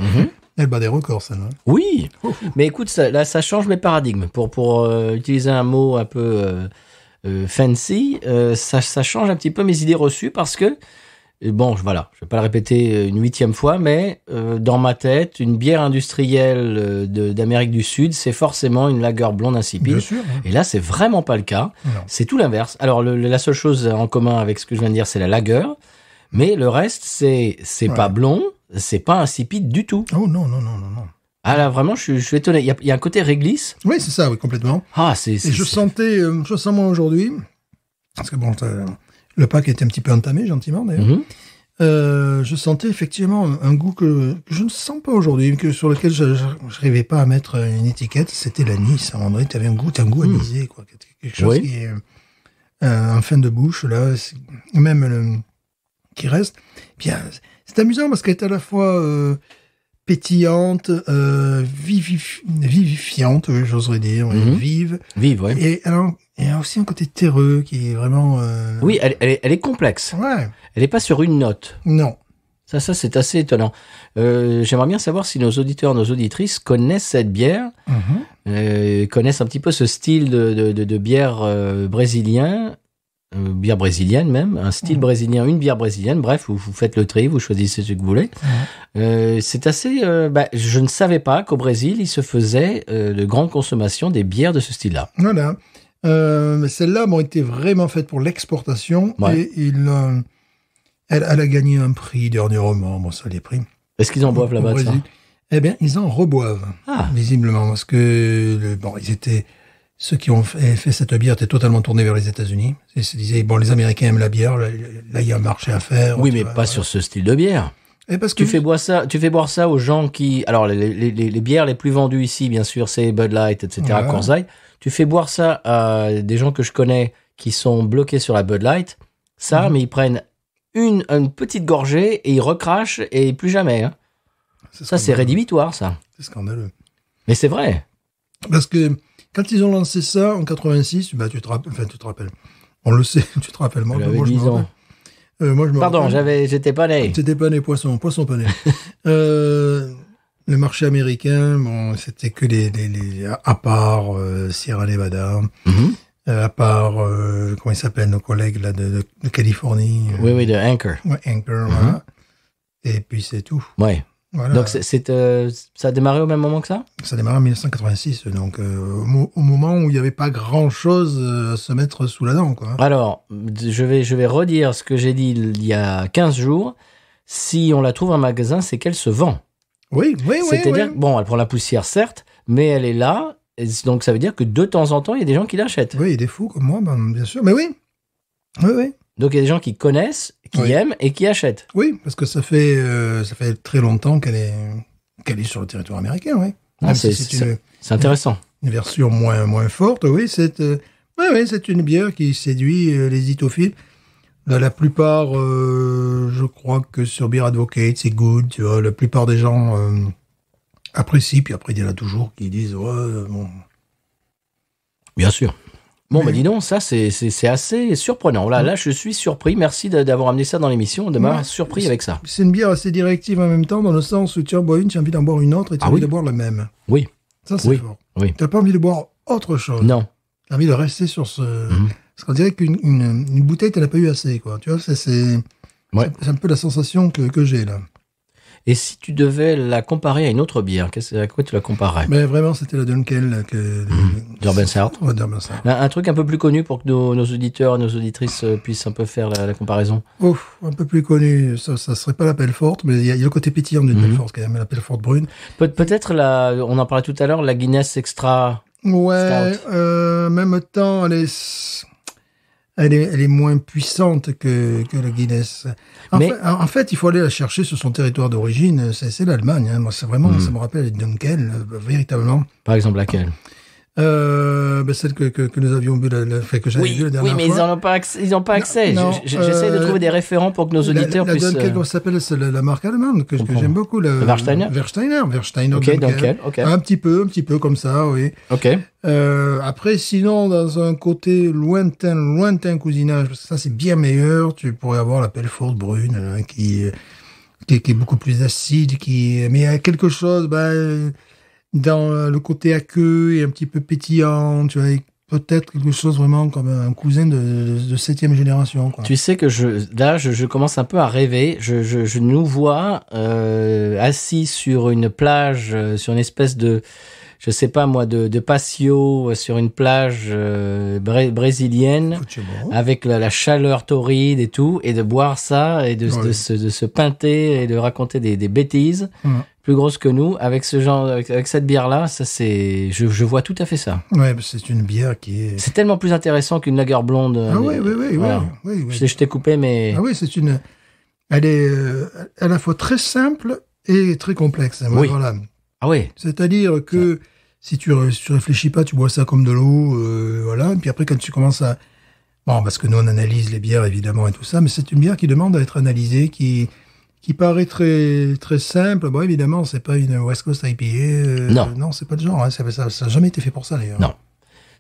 elle bat des records, ça, non? Oui, mais écoute, ça change mes paradigmes. Pour utiliser un mot un peu fancy, ça change un petit peu mes idées reçues parce que Et bon, voilà, je vais pas le répéter une 8e fois, mais dans ma tête, une bière industrielle d'Amérique du Sud, c'est forcément une lager blonde insipide. Bien sûr. Hein. Et là, c'est vraiment pas le cas. Non. C'est tout l'inverse. Alors, la seule chose en commun avec ce que je viens de dire, c'est la lager. Mais le reste, c'est pas blond, c'est pas insipide du tout. Oh non. Ah là, vraiment, je suis étonné. Il y a un côté réglisse. Oui, c'est ça, oui, complètement. Ah, Et je sens moi aujourd'hui, parce que bon, le pack était un petit peu entamé, gentiment d'ailleurs. Mhm. Je sentais effectivement un goût que je ne sens pas aujourd'hui, sur lequel je n'arrivais pas à mettre une étiquette. C'était l'anis. À un moment donné, tu avais un goût anisé, quoi. Quelque chose Oui. qui est en fin de bouche, là, même qui reste. Bien, c'est amusant parce qu'elle est à la fois pétillante, vivifiante, j'oserais dire, vive. Vive, ouais. Et alors, il y a aussi un côté terreux qui est vraiment... Oui, elle est complexe. Ouais, Elle est pas sur une note. non. Ça, c'est assez étonnant. J'aimerais bien savoir si nos auditeurs, nos auditrices connaissent cette bière, connaissent un petit peu ce style de bière brésilien, bière brésilienne même, un style brésilien, une bière brésilienne. Bref, vous faites le tri, vous choisissez ce que vous voulez. C'est assez... je ne savais pas qu'au Brésil, il se faisait de grande consommation des bières de ce style-là. Voilà. Celles-là ont été vraiment faites pour l'exportation Ouais. et elle a gagné un prix dernièrement. Bon, ça, les prix. Est-ce qu'ils en boivent Au là-bas de ça? Brésil. Eh bien, ils en reboivent, visiblement, parce que ceux qui ont fait cette bière étaient totalement tournés vers les États-Unis. Ils se disaient, bon, les Américains aiment la bière, là, il y a un marché à faire. Oui, tu mais vois, pas sur ce style de bière. Et parce que Tu fais boire ça aux gens qui... Alors, les bières les plus vendues ici, bien sûr, c'est Bud Light, etc., Voilà. Coors Light. Tu fais boire ça à des gens que je connais qui sont bloqués sur la Bud Light. Ça, mais ils prennent une petite gorgée et ils recrachent et plus jamais. Hein. Ça, c'est rédhibitoire, ça. C'est scandaleux. Mais c'est vrai. Parce que quand ils ont lancé ça en 86, bah, tu te rappelles. On le sait, tu te rappelles. Moi, J'avais moi, je 10 me ans. rappelle. Moi, je me Pardon, rappelle. j'étais pas né. C'était pas né poisson pas né. Le marché américain, bon, c'était que à part Sierra Nevada, Mhm. à part comment ils s'appellent nos collègues là de Californie. Oui, de Anchor. Ouais, Anchor, voilà. Et puis c'est tout. Ouais. Voilà. Donc, ça a démarré au même moment que ça? Ça a démarré en 1986, donc au moment où il n'y avait pas grand-chose à se mettre sous la dent, quoi. Alors, je vais redire ce que j'ai dit il y a 15 jours. Si on la trouve en magasin, c'est qu'elle se vend. Oui. C'est-à-dire, bon, elle prend la poussière, certes, mais elle est là. Et donc, ça veut dire que de temps en temps, il y a des gens qui l'achètent. Oui, il y a des fous comme moi, ben, bien sûr. Mais oui. Oui. Donc, il y a des gens qui connaissent, qui aiment et qui achètent. Oui, parce que ça fait très longtemps qu'elle est sur le territoire américain, oui. Ah, Même c'est si c'est c'est intéressant. une version moins forte, oui. C'est une bière qui séduit les itophiles. La plupart, je crois que sur Beer Advocate, c'est good, tu vois. La plupart des gens apprécient, puis après, il y en a toujours qui disent, ouais, bon. Bien sûr. Bon, Mais- bah dis donc, ça, c'est assez surprenant. Là, je suis surpris. Merci d'avoir amené ça dans l'émission, de m'avoir Ouais. surpris avec ça. C'est une bière assez directive en même temps, dans le sens où tu en bois une, tu as envie d'en boire une autre, et tu as Ah envie oui. de boire la même. Oui, Ça, c'est Oui. fort. oui. Tu n'as pas envie de boire autre chose. Non. Tu as envie de rester sur ce... Mhm. Parce qu'on dirait qu'une bouteille, tu n'en as pas eu assez, quoi. Tu vois, c'est Ouais. un peu la sensation que j'ai, là. Et si tu devais la comparer à une autre bière, à quoi tu la comparerais? Mais vraiment, c'était la Dunkel Durban South. Ouais, Durban South. Un truc un peu plus connu pour que nos auditeurs et nos auditrices puissent un peu faire la comparaison. Ouf, un peu plus connu. Ça serait pas la Pelfort, mais il y a le côté pétillant d'une Pelfort, quand même, la Pelfort brune. Peut-être on en parlait tout à l'heure, la Guinness Extra. Ouais, Stout. en même temps, elle est moins puissante que la Guinness. En fait, il faut aller la chercher sur son territoire d'origine. C'est l'Allemagne. Hein. Moi, c'est vraiment, ça me rappelle les Dunkel, véritablement. Par exemple, laquelle? Celle que nous avions bu, que j'avais vu la dernière mais fois. ils n'ont pas accès. Ils n'ont pas accès. Non, J'essaie de trouver des référents pour que nos auditeurs la puissent. Dunkel, comment ça s'appelle, c'est la marque allemande que j'aime beaucoup. Le Warsteiner Warsteiner. Ok, Dunkel, ok. Un petit peu comme ça, oui. Ok. Après, sinon, dans un côté lointain cousinage, parce que ça, c'est bien meilleur, tu pourrais avoir la Pelfort brune, hein, qui est beaucoup plus acide, mais il y a quelque chose, dans le côté aqueux et un petit peu pétillant, tu vois, peut-être quelque chose vraiment comme un cousin de 7e génération, quoi. Tu sais que je commence un peu à rêver. Je nous vois assis sur une plage, sur une espèce de, je sais pas moi, de patio sur une plage brésilienne, Futebol. avec la chaleur torride et tout, et de boire ça et de se pinter et de raconter des bêtises plus grosses que nous avec ce genre, avec cette bière-là. Ça c'est, je vois tout à fait ça. Ouais, c'est une bière qui est... C'est tellement plus intéressant qu'une lager blonde. Ah oui. Voilà. Oui. Je t'ai coupé, mais Ah oui, elle est à la fois très simple et très complexe. Oui. Voilà. ah oui. C'est-à-dire que si tu réfléchis pas, tu bois ça comme de l'eau, voilà. Et puis après, quand tu commences à... Bon, parce que nous, on analyse les bières, évidemment, et tout ça, mais c'est une bière qui demande à être analysée, qui paraît très, très simple. Bon, évidemment, c'est pas une West Coast IPA. Non, c'est pas le genre. Hein. Ça a jamais été fait pour ça, d'ailleurs. Non.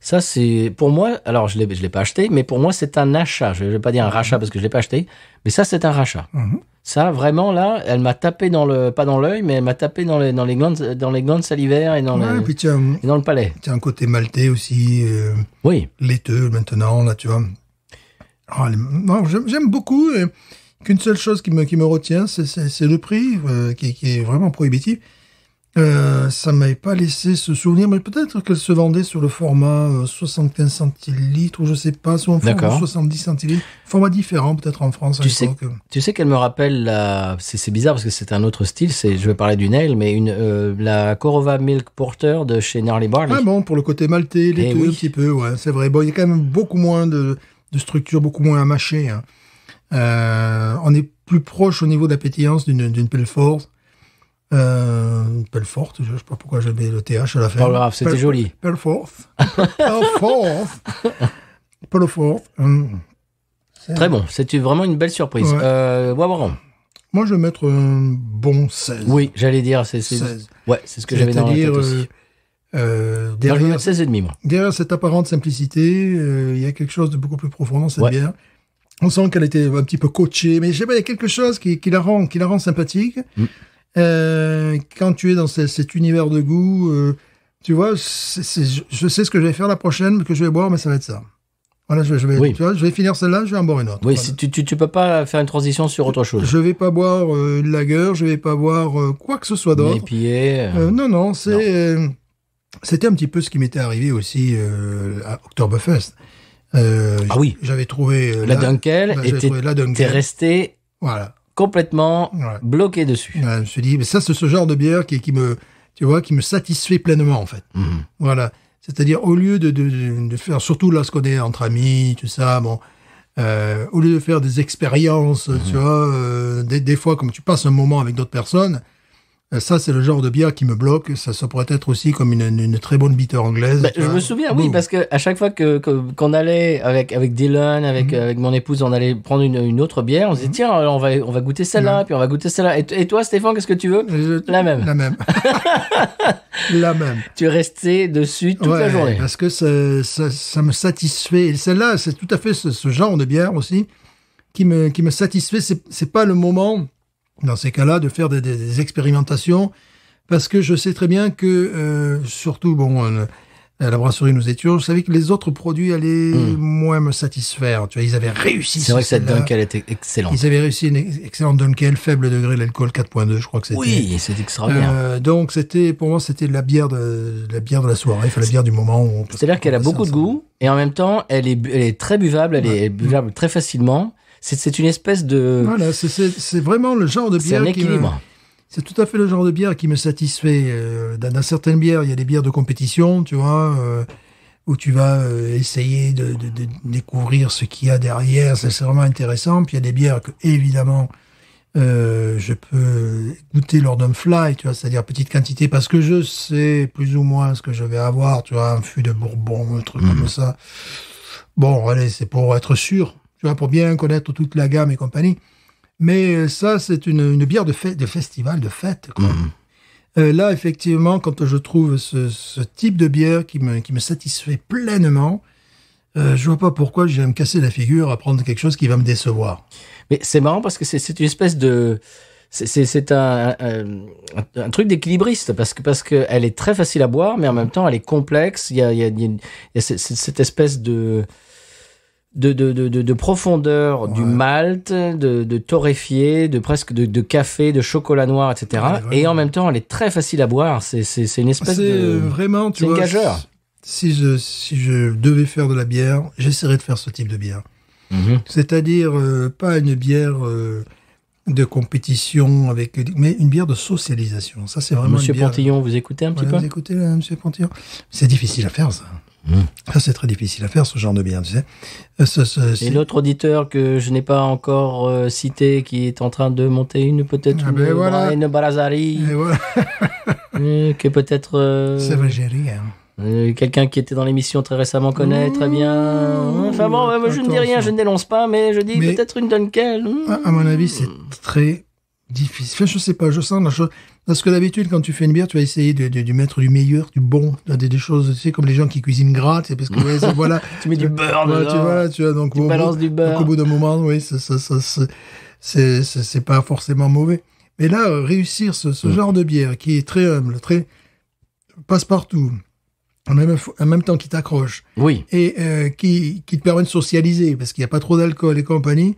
Ça, c'est, pour moi, alors je l'ai pas acheté, mais pour moi, c'est un achat. Je vais pas dire un rachat parce que je l'ai pas acheté, mais ça, c'est un rachat. Ça, vraiment, là, elle m'a tapé pas dans l'œil, mais elle m'a tapé dans les glandes salivaires et Ouais, puis et dans le palais. tu as un côté maltais aussi, Oui. laiteux maintenant, là, tu vois. Alors, non, j'aime beaucoup. Qu'une seule chose qui me retient, c'est le prix, qui est vraiment prohibitif. Ça m'avait pas laissé ce souvenir, mais peut-être qu'elle se vendait sur le format 75 centilitres, ou je sais pas, sur un format 70 centilitres. Format différent, peut-être en France à l'époque. Tu sais qu'elle me rappelle c'est bizarre parce que c'est un autre style, je vais parler d'une ale, mais la Korova Milk Porter de chez Gnarly Barley. Ah bon, pour le côté maltais, laiteux, un petit peu, ouais, c'est vrai. Bon, il y a quand même beaucoup moins de structure, beaucoup moins à mâcher, hein. On est plus proche au niveau d'appétillance d'une Pelfort. Pelfort, je sais pas pourquoi j'ai mis le TH à la fin. Pas grave, c'était joli. Pelfort. Pelfort. Très bon, c'est vraiment une belle surprise. Ouais. Wawaron. Moi, je vais mettre un bon 16. Oui, j'allais dire, 16. Ouais, c'est ce que j'avais dans la tête aussi. Derrière, je vais mettre 16,5, moi. Derrière cette apparente simplicité, il y a quelque chose de beaucoup plus profond dans cette bière. On sent qu'elle était un petit peu coachée, mais je sais pas, il y a quelque chose qui la rend sympathique. Quand tu es dans cet univers de goût, tu vois, je sais ce que je vais faire la prochaine, que je vais boire, mais ça va être ça. Voilà, tu vois, je vais finir celle-là, je vais en boire une autre. Oui, voilà. si tu peux pas faire une transition sur autre chose. Je vais pas boire une lager, je vais pas boire quoi que ce soit d'autre. Non, c'était un petit peu ce qui m'était arrivé aussi à Oktoberfest. Oui. J'avais trouvé la Dunkel était resté complètement bloqué dessus. Ouais, je me suis dit, mais ça, c'est ce genre de bière qui me satisfait pleinement, en fait. Voilà. C'est-à-dire, au lieu de faire, surtout là, ce qu'on est entre amis, tout ça, bon, au lieu de faire des expériences, tu vois, des fois, comme tu passes un moment avec d'autres personnes, ça, c'est le genre de bière qui me bloque. Ça pourrait être aussi comme une très bonne bitter anglaise. Je me souviens, oui, parce que à chaque fois qu'on allait avec Dylan, avec mon épouse, on allait prendre une autre bière, on se dit, tiens, on va goûter celle-là, puis on va goûter celle-là. Et toi, Stéphane, qu'est-ce que tu veux? La même. La même. Tu es resté dessus toute la journée. Parce que ça me satisfait. Et celle-là, c'est tout à fait ce genre de bière aussi qui me satisfait. C'est pas le moment, dans ces cas-là, de faire des expérimentations, parce que je sais très bien que, surtout, à la brasserie nous étions, je savais que les autres produits allaient moins me satisfaire. Tu vois, ils avaient réussi. C'est vrai que cette Dunkel était excellente. Ils avaient réussi une excellente Dunkel, faible degré d'alcool, 4.2, je crois que c'était. Oui, c'est extraordinaire. Donc pour moi, c'était la bière de la soirée, la bière du moment. C'est-à-dire qu'elle a beaucoup de goût, et en même temps, elle est très buvable, elle est buvable très facilement. C'est une espèce de... Voilà, c'est vraiment le genre de bière... C'est un équilibre. C'est tout à fait le genre de bière qui me satisfait. Dans certaines bières, il y a des bières de compétition, tu vois, où tu vas essayer de découvrir ce qu'il y a derrière. C'est vraiment intéressant. Puis il y a des bières que, évidemment, je peux goûter lors d'un fly, tu vois, c'est-à-dire petite quantité, parce que je sais plus ou moins ce que je vais avoir, tu vois, un fût de Bourbon, un truc comme ça. Bon, allez, c'est pour être sûr. Tu vois, pour bien connaître toute la gamme et compagnie. Mais ça, c'est une bière de festival, de fête, quoi. Là, effectivement, quand je trouve ce type de bière qui me satisfait pleinement, je vois pas pourquoi je vais me casser la figure à prendre quelque chose qui va me décevoir. Mais c'est marrant parce que c'est une espèce de c'est un truc d'équilibriste parce que elle est très facile à boire, mais en même temps elle est complexe. Il y a cette espèce de profondeur du malt, de torréfié, de café, de chocolat noir, etc. Ouais, et en même temps elle est très facile à boire. C'est une espèce de vraiment, tu c'est une vois, gageure. Si je devais faire de la bière, j'essaierais de faire ce type de bière. Mhm. C'est-à-dire pas une bière de compétition mais une bière de socialisation. Ça, c'est vraiment Monsieur une bière. Pantillon, vous écoutez un petit Voilà, peu? vous écoutez, là, Monsieur Pantillon. C'est difficile à faire, ça. Ça, c'est très difficile à faire, ce genre de bière, tu sais. Et l'autre auditeur que je n'ai pas encore cité, qui est en train de monter peut-être Ah ben voilà. Brian Balazari, Et voilà. que peut-être C'est vrai, j'ai rien. quelqu'un qui était dans l'émission très récemment connaît très bien. Enfin bon, je ne dis rien, je ne dénonce pas, mais je dis Mais- peut-être une Dunkel. À mon avis, c'est très difficile. Enfin, je sais pas, je sens la chose. Parce que d'habitude, quand tu fais une bière, tu vas essayer de mettre du meilleur, du bon, des choses, tu sais, comme les gens qui cuisinent gras, tu sais, parce que, ouais, voilà. Tu mets du beurre Voilà, dedans. tu vois, donc, Tu balances du beurre. donc, au bout d'un moment, oui, c'est pas forcément mauvais. Mais là, réussir ce genre de bière qui est très humble, très passe-partout, en même temps qui t'accroche, Oui. et qui te permet de socialiser, parce qu'il n'y a pas trop d'alcool et compagnie.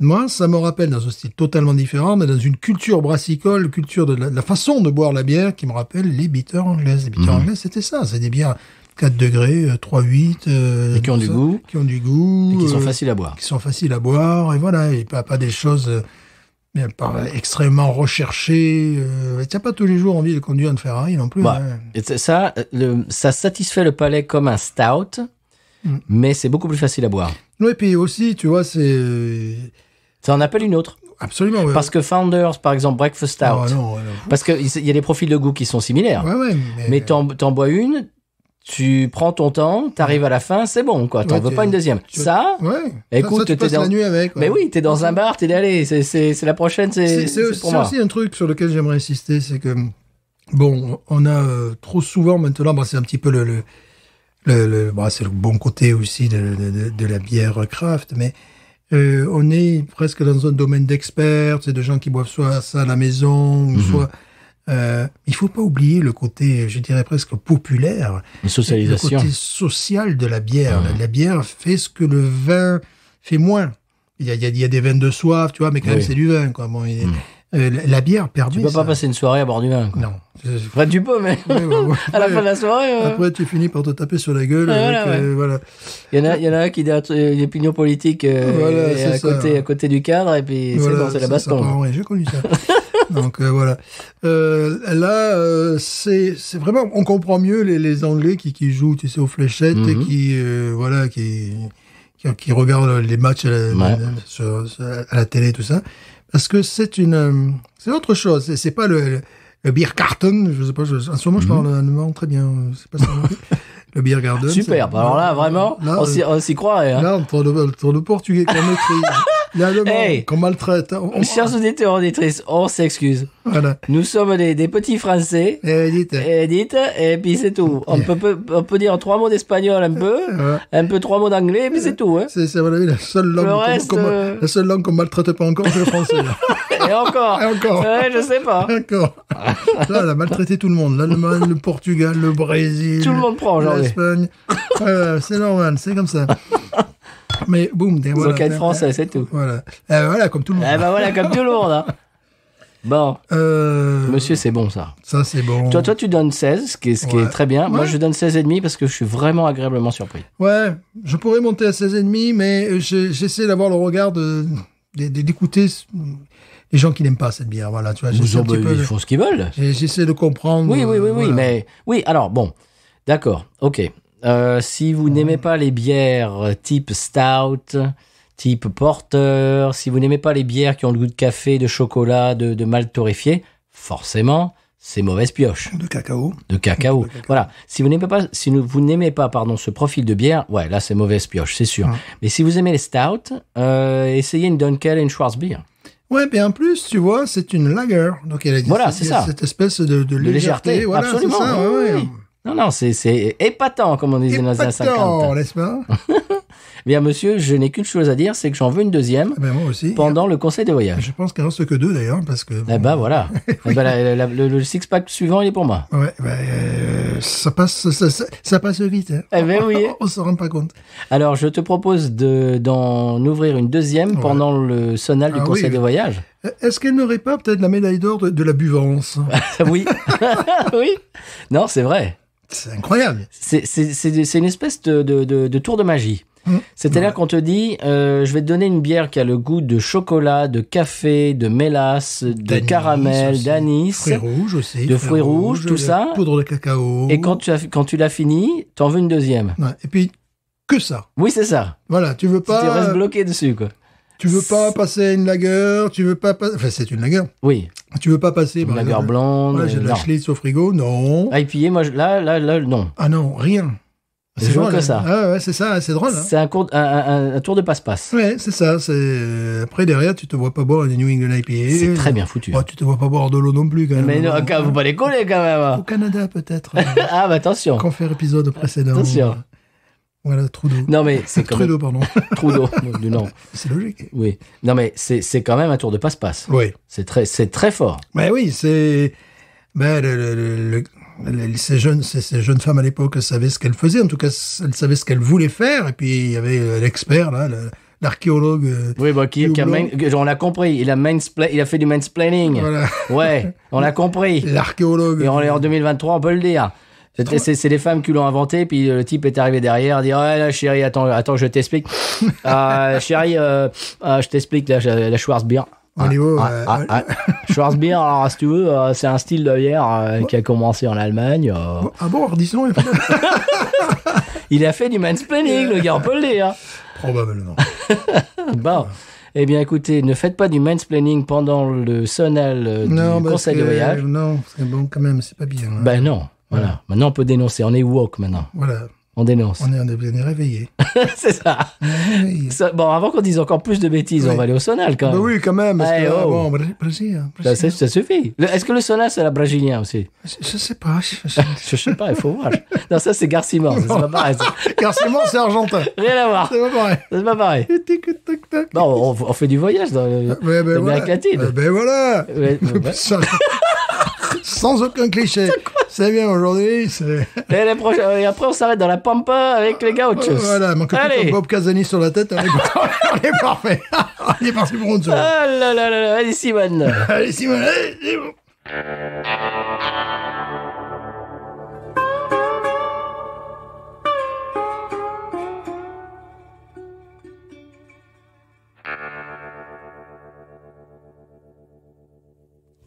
Moi, ça me rappelle, dans un style totalement différent, mais dans une culture brassicole, culture de la façon de boire la bière, qui me rappelle les bitters anglaises. Les bitters anglaises, c'était ça. C'est des bières 4 degrés, 3,8. Et qui ont du goût. Qui ont du goût. Et qui sont faciles à boire. Qui sont faciles à boire, et voilà. Et pas des choses pas extrêmement recherchées. Tu n'as pas tous les jours envie de conduire une Ferrari non plus. Bah, hein. et ça satisfait le palais comme un stout, mais c'est beaucoup plus facile à boire. Oui, puis aussi, tu vois, c'est... Ça en appelle une autre. Absolument, ouais. Parce que Founders, par exemple, Breakfast Stout, Ah, non, ouais, non. parce qu'il y a des profils de goût qui sont similaires. Ouais, Mais t'en bois une, tu prends ton temps, t'arrives à la fin, c'est bon, quoi. T'en Ouais, veux pas une deuxième. Ça, ouais. écoute, ça, tu t'es passes dans... la nuit avec. Mais ouais. oui, t'es dans un bar, t'es allé, c'est la prochaine, c'est pour moi. aussi un truc sur lequel j'aimerais insister, c'est que, bon, on a trop souvent maintenant, c'est un petit peu c'est le bon côté aussi de la bière craft, mais on est presque dans un domaine d'experts, c'est de gens qui boivent soit ça à la maison, ou soit... il faut pas oublier le côté, je dirais presque populaire, Une socialisation. le côté social de la bière. La bière fait ce que le vin fait moins. Il y a des vins de soif, tu vois, mais quand même c'est du vin, quoi. Bon, la bière permet Tu peux pas passer une soirée à boire du vin, quoi. Non. Enfin, tu peux, mais à la fin de la soirée... Après, tu finis par te taper sur la gueule. Voilà. Il y en a qui ont des opinions politiques Voilà, et c'est à côté du cadre, et puis c'est la baston. Ça part en vrai, j'ai connu ça. Donc voilà. Là, c'est vraiment, on comprend mieux les Anglais qui jouent, tu sais, aux fléchettes et qui regardent les matchs à la télé, tout ça, parce que c'est autre chose. C'est pas le Biergarten, je sais pas, en ce moment je parle allemand très bien, c'est pas ça non plus. Le Biergarten. Super, alors là, vraiment, là, on s'y croirait. Hein. Là, entre le portugais qu'on maîtrise, l'allemand Hey, qu'on maltraite. Chers auditeurs, auditrices, on s'excuse. Voilà. Nous sommes des petits Français, et puis c'est tout. On peut dire 3 mots d'espagnol un peu 3 mots d'anglais, et puis c'est tout. Hein. C'est à mon avis la seule langue Le reste, la seule langue qu'on maltraite pas encore, c'est le français. Là. Et encore. Et encore. Ouais, je sais pas. Encore. Là, elle a maltraité tout le monde. L'Allemagne, le Portugal, le Brésil. Tout le monde prend aujourd'hui. L'Espagne. C'est normal, c'est comme ça. Mais boum, Ils ont qu'à être français, c'est tout. Voilà. Voilà, comme tout le monde. Eh ben voilà, comme tout le monde. Hein. Bon. Monsieur, c'est bon, ça. Ça, c'est bon. Toi, tu donnes 16, ce qui est très bien. Moi, je donne 16,5 parce que je suis vraiment agréablement surpris. Ouais, je pourrais monter à 16,5, mais j'essaie d'avoir le regard d'écouter les gens qui n'aiment pas cette bière. Voilà, tu vois. Ils font ce qu'ils veulent. J'essaie de comprendre. Oui, voilà. mais... Oui, alors, bon. D'accord, ok. Si vous n'aimez pas les bières type stout, type porter, si vous n'aimez pas les bières qui ont le goût de café, de chocolat, de malt torréfié, forcément, c'est mauvaise pioche. De cacao. Voilà. Si vous n'aimez pas, ce profil de bière, ouais, là, c'est mauvaise pioche, c'est sûr. Mais si vous aimez les stouts, essayez une Dunkel et une Schwarzbier. Ouais, mais en plus, tu vois, c'est une lager. Donc, elle a c'est ça. Cette espèce de légèreté. Voilà, absolument. C'est ça, oui. Non, c'est épatant, comme on disait dans les années 50. N'est-ce pas? Bien, monsieur, je n'ai qu'une chose à dire, c'est que j'en veux une deuxième Ben, moi aussi. pendant le conseil de voyage. Je pense qu'il ne reste que 2 d'ailleurs, parce que... Eh ben voilà. Eh ben, le six-pack suivant, il est pour moi. Ouais, ça passe vite. Hein. Eh ben oui. On se rend pas compte. Alors, je te propose d'en ouvrir une deuxième pendant le sonal du Ah conseil oui. de voyage. Est-ce qu'elle n'aurait pas peut-être la médaille d'or de la buvance? Oui. Oui. Non, c'est vrai. C'est incroyable. C'est une espèce de tour de magie. C'est-à-dire qu'on te dit, je vais te donner une bière qui a le goût de chocolat, de café, de mélasse, de D'anis caramel, aussi. d'anis, Fruits rouges aussi. de fruits rouges, tout de ça. Poudre de cacao. Et quand tu l'as fini, t'en veux une deuxième. Ouais, et puis, que ça. Oui, c'est ça. Voilà, tu veux Tu restes pas... bloqué dessus, quoi. Tu veux pas passer une lager, tu veux pas... Enfin, c'est une lager. Oui. Tu veux pas passer... Une par lager exemple, blonde. Voilà, j'ai de la non. Schlitz au frigo, non. Ah, IPA, moi, là, non. Ah non, rien. Je vois drôle, que hein. ça. Ah ouais, c'est ça, c'est drôle. Hein. C'est un tour de passe-passe. Ouais, c'est ça. Après, derrière, tu te vois pas boire une New England IPA. C'est très bien foutu. Oh, tu te vois pas boire de l'eau non plus, quand même. Mais non, faut pas déconner, quand Au même. Canada, peut-être. Ah, bah attention. Qu'on fait épisode précédent. Attention. Voilà, Trudeau. Non, mais c'est quand même... Trudeau, pardon. Trudeau. Non. C'est logique. Oui. Non, mais c'est quand même un tour de passe-passe. Oui. C'est très fort. Ben oui, c'est... Ben, ces jeunes femmes à l'époque savaient ce qu'elles faisaient. En tout cas, elles savaient ce qu'elles voulaient faire. Et puis, il y avait l'expert, là, l'archéologue. Oui, bah, Hugh on a compris. Il a fait du mansplaining. Voilà. Ouais, on a compris. L'archéologue. Et on est en 2023, on peut le dire. C'est les femmes qui l'ont inventé, puis le type est arrivé derrière, a dit ouais là, chérie, attends, je t'explique. Chérie, je t'explique la Schwarzbier. Au niveau... Schwarzbier, alors si tu veux, c'est un style de bière qui a commencé en Allemagne. Ah bon, disons, Il a fait du mansplaining, le gars, on peut le dire. probablement. Bon. Eh bien, écoutez, ne faites pas du mansplaining pendant le sonal du conseil de voyage. Non, c'est bon quand même, c'est pas bien. Hein. Ben non. Voilà. Maintenant, on peut dénoncer. On est woke maintenant. Voilà, On dénonce. on est réveillés. C'est ça. Bon, avant qu'on dise encore plus de bêtises, Oui. on va aller au sonal quand Bah même. oui, quand même. Parce Hey, que, oh. bon, Brésil. Ça suffit. Est-ce que le sonal, c'est la brésilien aussi? Je sais pas. Je sais pas, il faut voir. Non, ça, c'est Garcimore. C'est pas pareil. ça. Car c'est moi, c'est argentin. Rien à voir. C'est pas pareil. C'est pas pareil. Tic-tac-tac. Non, on fait du voyage dans Ben l'Amérique voilà. latine. Ben voilà. Ouais, ouais. Sans aucun cliché. C'est bien aujourd'hui. Et après, on s'arrête dans la Pampa avec les gauchos. Voilà, mon copain Allez. Bob Casani sur la tête. On est parfait. On est parti pour une soirée. Ah là là là là. Allez, Simone. Allez, Simon, allez, c'est bon.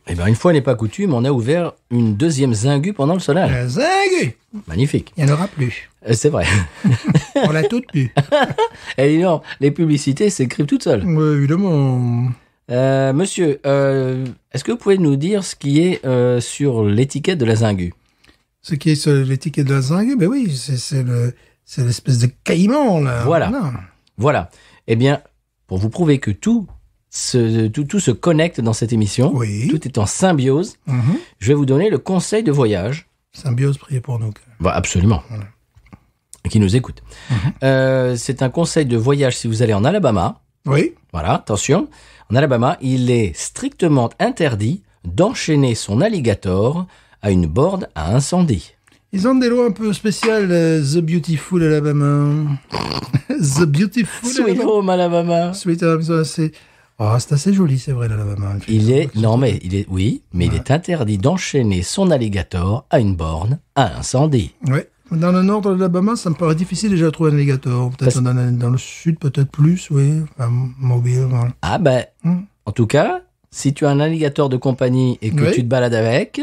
Eh bien, une fois n'est pas coutume, on a ouvert une deuxième zingu pendant le sonal. Zingue. Magnifique. Il n'y en aura plus. C'est vrai. On l'a toutes pu. Et dis donc, les publicités s'écrivent toutes seules. Oui, évidemment. Monsieur, est-ce que vous pouvez nous dire ce qui est sur l'étiquette de la zingu? Ce qui est sur l'étiquette de la zingue, ben oui, c'est l'espèce de caïman, là. Voilà. Voilà. Eh bien, pour vous prouver que tout se connecte dans cette émission, Oui. tout est en symbiose, je vais vous donner le conseil de voyage. Symbiose, priez pour nous. Bah, absolument. Voilà. Qui nous écoute. C'est un conseil de voyage si vous allez en Alabama. Oui. Voilà, attention. En Alabama, il est strictement interdit d'enchaîner son alligator à une borne à incendie. Ils ont des lois un peu spéciales, The Beautiful Alabama. The Beautiful Sweet Alabama. Home Alabama. Sweet Alabama, c'est assez joli, c'est vrai, l'Alabama. Il est interdit d'enchaîner son alligator à une borne à incendie. Ouais. Dans le nord de l'Alabama, ça me paraît difficile déjà de trouver un alligator. Peut-être dans le sud, peut-être plus, oui. Enfin, Mobile, voilà. Ah ben, en tout cas, si tu as un alligator de compagnie et que Oui. tu te balades avec,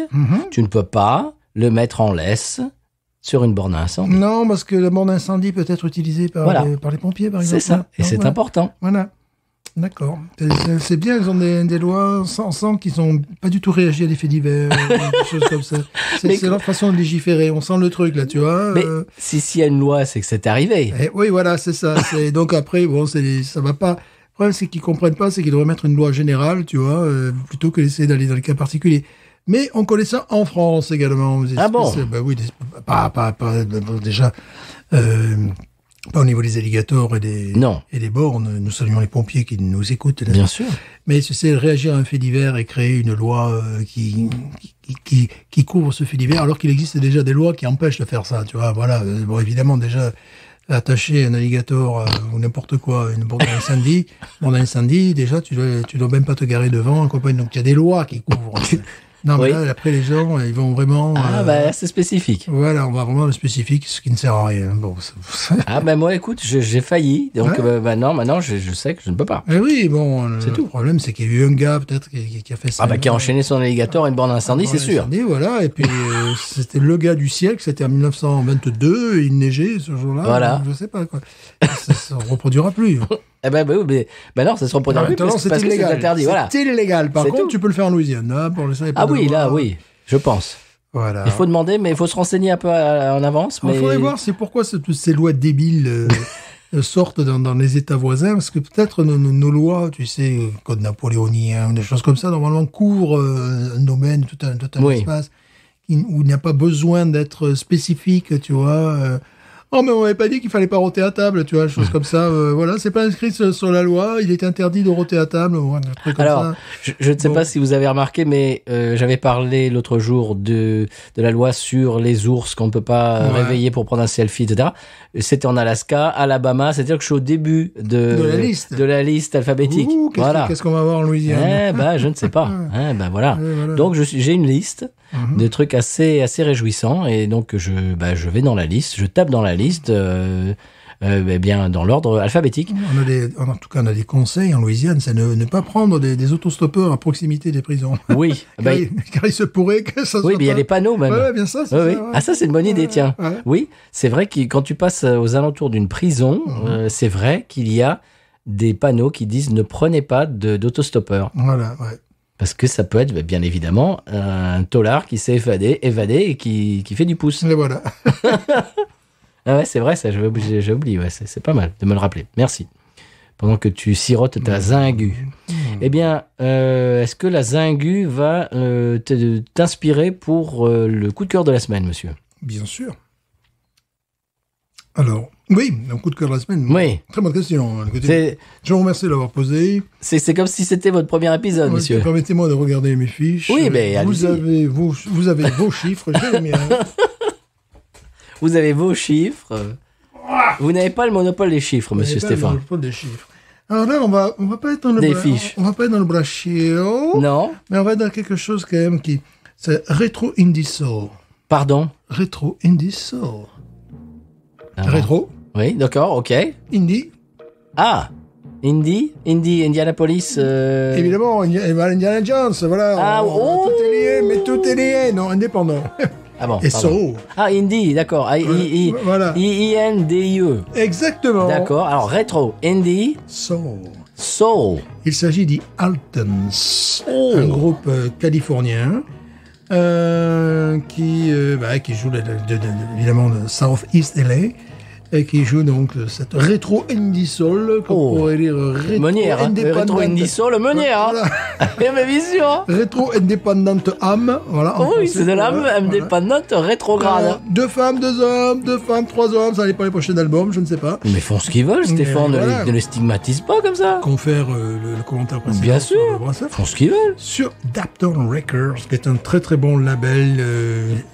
tu ne peux pas le mettre en laisse sur une borne à incendie. Non, parce que la borne d'incendie peut être utilisée par, Voilà. par les pompiers, par exemple. C'est ça, et Donc, c'est voilà. important. Voilà. D'accord. C'est bien, ils ont des lois, on sent qu'ils n'ont pas du tout réagi à des faits divers, des choses comme ça. Mais C'est leur façon de légiférer, on sent le truc, là, tu vois. Mais s'il y a une loi, c'est que c'est arrivé. Oui, voilà, c'est ça. Donc après, bon, ça va pas. Le problème, c'est qu'ils comprennent pas, c'est qu'ils devraient mettre une loi générale, tu vois, plutôt que d'essayer d'aller dans le cas particulier. Mais on connaît ça en France également. Ah bon? Bah oui, déjà, Pas au niveau des alligators et des bornes. Nous saluons les pompiers qui nous écoutent. Bien sûr. Mais c'est réagir à un fait divers et créer une loi qui couvre ce fait divers, alors qu'il existe déjà des lois qui empêchent de faire ça. Tu vois, voilà. Bon, évidemment, déjà, attacher un alligator ou n'importe quoi, une borne d'incendie, déjà, tu dois même pas te garer devant, compagnie. Donc, il y a des lois qui couvrent. Non, mais là, après, les gens, ils vont vraiment... c'est spécifique. Voilà, on va vraiment le spécifique, ce qui ne sert à rien. Bon, moi, écoute, j'ai failli. Donc, maintenant, je sais que je ne peux pas. Eh oui, bon, le problème, c'est qu'il y a eu un gars, peut-être, qui a fait ça. Qui a enchaîné son alligator à une borne d'incendie, c'est sûr. Voilà, et puis, c'était le gars du siècle, c'était en 1922, il neigeait ce jour-là. Voilà. Je sais pas, quoi. Ça ne reproduira plus. Non, ça se reproduira plus parce que c'est interdit. Voilà. C'est illégal. Par contre, tu peux le faire en Louisiane. Oui, je pense. Voilà. Il faut demander, mais il faut se renseigner un peu en avance. Il faudrait voir c'est pourquoi toutes ces lois débiles sortent dans les États voisins, parce que peut-être nos lois, tu sais, code napoléonien, des choses comme ça, normalement couvrent un domaine, tout un espace où il n'y a pas besoin d'être spécifique, tu vois. Oh, mais on m'avait pas dit qu'il fallait pas rôter à table, tu vois, des choses comme ça. Voilà, c'est pas inscrit sur la loi. Il est interdit de rôter à table. Un truc comme ça. Je ne sais pas si vous avez remarqué, mais j'avais parlé l'autre jour de la loi sur les ours qu'on ne peut pas réveiller pour prendre un selfie, etc. C'était en Alaska, Alabama. C'est-à-dire que je suis au début de la liste alphabétique. Qu'est-ce qu'on va avoir en Louisiane? Je ne sais pas. Voilà. Donc j'ai une liste de trucs assez réjouissants, et donc je vais dans la liste, je tape dans la liste, bien dans l'ordre alphabétique. En tout cas, on a des conseils en Louisiane, c'est ne pas prendre des autostoppeurs à proximité des prisons. Oui. car il se pourrait que ça soit. Oui, mais il y a les panneaux même. Ouais, bien ça. Oui. Ah, ça c'est une bonne idée, tiens. Ouais. Oui, c'est vrai que quand tu passes aux alentours d'une prison, c'est vrai qu'il y a des panneaux qui disent ne prenez pas d'autostoppeur. Voilà, ouais. Parce que ça peut être, bien évidemment, un tôlard qui s'est évadé et qui fait du pouce. Et voilà. C'est vrai, ça, j'ai oublié. Ouais, c'est pas mal de me le rappeler. Merci. Pendant que tu sirotes ta zingu. Eh bien, est-ce que la zingu va t'inspirer pour le coup de cœur de la semaine, monsieur? Bien sûr. Alors, oui, un coup de cœur de la semaine. Oui. Très bonne question. Je vous remercie de l'avoir posé. C'est comme si c'était votre premier épisode, monsieur. Permettez-moi de regarder mes fiches. Oui, mais vous avez vos chiffres, j'ai les miens. Vous avez vos chiffres. Vous n'avez pas le monopole des chiffres, monsieur Stéphane. Le monopole des chiffres. Alors là, on va pas être dans le fiches. On va pas être dans le brachio. Non. Mais on va être dans quelque chose quand même c'est Retro Indie Soul. Pardon? Retro Indie Soul. Rétro. Oui, d'accord, ok. Indie. Ah, Indie, Indianapolis. Évidemment, Indiana Jones, voilà. Tout est lié, mais tout est lié. Non, indépendant. Ah bon. Et Soul. Ah, Indie, d'accord. Voilà. I-N-D-I-E. Exactement. D'accord. Alors, rétro, Indie. Soul. Il s'agit des Altons, un groupe californien. Qui joue évidemment de South East LA et qui joue donc cette rétro indie soul qu'on pourrait dire rétro indie soul Meunière. Ma vision. Rétro indépendante âme, voilà. Oui, c'est de l'âme indépendante rétrograde. 2 femmes, 2 hommes, 2 femmes, 3 hommes, ça n'est pas les prochains albums, je ne sais pas. Mais font ce qu'ils veulent, Stéphane, ne les stigmatise pas comme ça. Confère le commentaire précédent. Bien sûr, font ce qu'ils veulent. Sur Dapton Records, qui est un très très bon label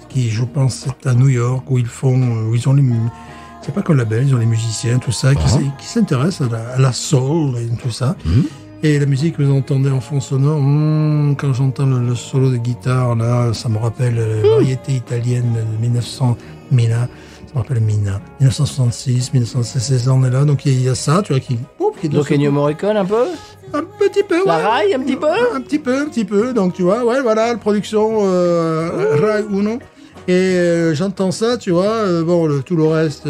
qui, je pense, c'est à New York, où ils ont les... C'est pas qu'un label, ils ont les musiciens, tout ça, qui s'intéressent à la soul et tout ça. Et la musique que vous entendez en fond sonore, quand j'entends le solo de guitare, là, ça me rappelle la variété italienne de 1900, Mina, ça me rappelle Mina, 1966, 1916, on est là, donc il y a ça, tu vois, qui donc Ennio Morricone un peu. Un petit peu, ouais. La Rai, un petit peu. Un petit peu, donc tu vois, ouais, voilà, la production Rai Uno. Et j'entends ça, tu vois, tout le reste,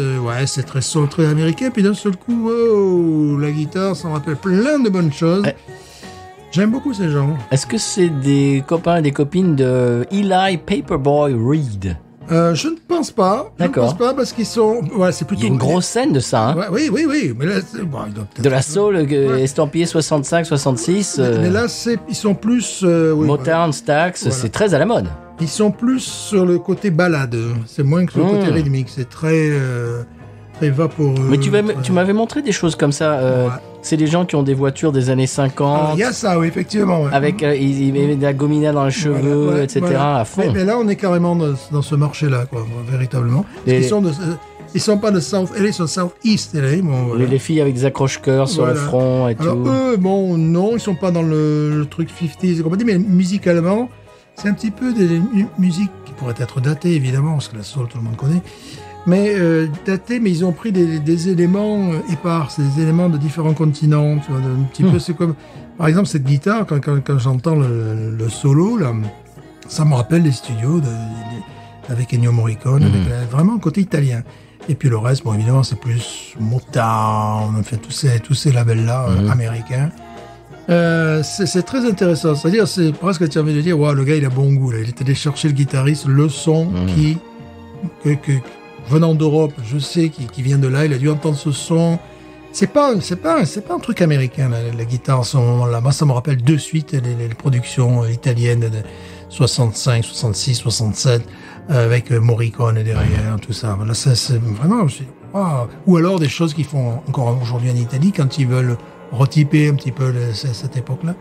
c'est très soul, très américain. Puis d'un seul coup, la guitare, ça me rappelle plein de bonnes choses. J'aime beaucoup ces gens. Est-ce que c'est des copains et des copines de Eli Paperboy Reed? Je ne pense pas. D'accord. Je ne pense pas parce qu'ils sont... Ouais, c'est plutôt... Il y a une grosse scène de ça, hein. Ouais, oui. Mais là, de la soul estampillée 65, 66. Mais là, ils sont plus... Motown, Stax, voilà. C'est très à la mode. Ils sont plus sur le côté balade. C'est moins que sur le côté rythmique. C'est très très vaporeux. Mais tu m'avais montré des choses comme ça. Ouais. C'est des gens qui ont des voitures des années 50. Il y a ça, oui, effectivement. Ouais. Avec ils mettent de la gomina dans les cheveux, Voilà, ouais, etc. voilà. à fond. Mais là, on est carrément dans ce marché-là, quoi, véritablement. Et- Ils sont pas de South LA, ils sont South East LA. Bon, voilà. Les filles avec des accroche-cœurs sur le Voilà. front et Alors tout. eux, bon, non, ils sont pas dans le truc 50s et compagnie, mais musicalement, c'est un petit peu des musiques qui pourraient être datées, évidemment, parce que la soul, tout le monde connaît, mais datées, mais ils ont pris des éléments épars, c'est des éléments de différents continents, tu vois, un petit peu, c'est comme, par exemple, cette guitare, quand j'entends le solo, là, ça me rappelle les studios avec Ennio Morricone, avec vraiment un côté italien. Et puis le reste, bon, évidemment, c'est plus Motown, enfin, tous ces labels-là américains. C'est très intéressant. C'est-à-dire, c'est presque, tu as envie de dire, ouais, le gars, il a bon goût. Là. Il est allé chercher le guitariste, le son que venant d'Europe, je sais, qui vient de là, il a dû entendre ce son. C'est pas un truc américain, la guitare, à ce moment-là. Moi, ça me rappelle de suite les productions italiennes de 65, 66, 67, avec Morricone derrière, tout ça. Voilà, ça, c'est vraiment, wow. Ou alors des choses qu'ils font encore aujourd'hui en Italie, quand ils veulent retyper un petit peu cette époque-là.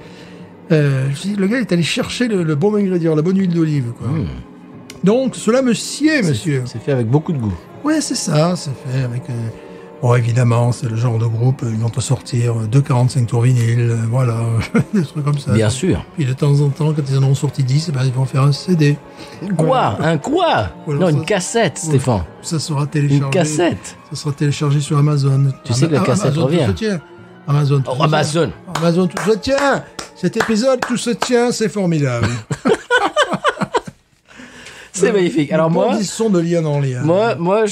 Le gars est allé chercher le bon ingrédient, la bonne huile d'olive, quoi. Donc, cela me sied, monsieur. C'est fait avec beaucoup de goût. Ouais, c'est ça, c'est fait avec... Bon, évidemment, c'est le genre de groupe, ils vont te sortir 2,45 tours vinyle, voilà, des trucs comme ça. Bien sûr. Puis de temps en temps, quand ils en ont sorti 10, ben, ils vont faire un CD. Quoi? Voilà. Un quoi? Voilà, Non, ça- une cassette, Stéphane. Ça sera téléchargé. Une cassette. Ça sera téléchargé sur Amazon. Tu sais que la cassette Amazon, revient. tout se tient. Amazon, tout Oh, se tient. Amazon. Amazon, tout se tient. Cet épisode, tout se tient, c'est formidable. C'est magnifique. Alors moi, Bondissons de lien en lien. moi,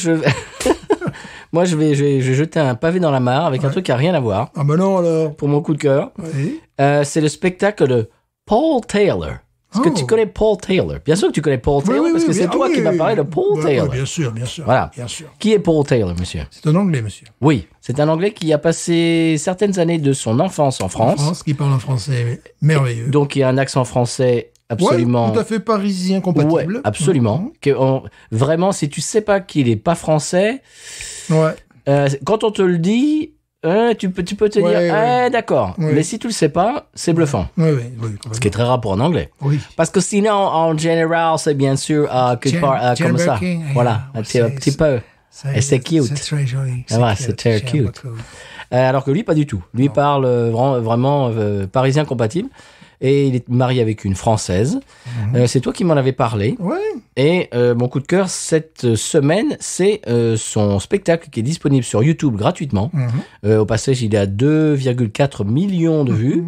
je vais jeter un pavé dans la mare avec un truc qui a rien à voir Ah ben non, alors. pour mon coup de cœur. Oui. C'est le spectacle de Paul Taylor. Est-ce que Oh. tu connais Paul Taylor? Bien sûr que tu connais Paul Taylor parce que c'est bien- toi oui, qui m'as oui, parlé de oui. Paul Ouais, Taylor. ouais, bien sûr, bien sûr. Voilà. Bien sûr. Qui est Paul Taylor, monsieur? C'est un Anglais, monsieur. Oui, c'est un Anglais qui a passé certaines années de son enfance en En France. France, qui parle un français merveilleux. Donc il a un accent français absolument... Ouais, tout à fait parisien compatible. Ouais, absolument. Vraiment, si tu sais pas qu'il est pas français, Ouais. quand on te le dit, tu peux te Ouais, dire, ouais. d'accord. Ouais. Mais si tu le sais pas, c'est bluffant. Oui, oui, oui. Ce qui est très rare pour un Anglais. Oui. Parce que sinon, en général, c'est bien sûr que tu parles comme ça. Birkin, Voilà, un petit peu. Et c'est cute. C'est très joli. Ah, voilà, c'est très j'aime cute. beaucoup. Alors que lui, pas du tout. Lui parle vraiment parisien compatible. Et il est marié avec une Française. C'est toi qui m'en avais parlé. Ouais. Et mon coup de cœur cette semaine, c'est son spectacle qui est disponible sur YouTube gratuitement. Au passage, il a 2,4 millions de vues.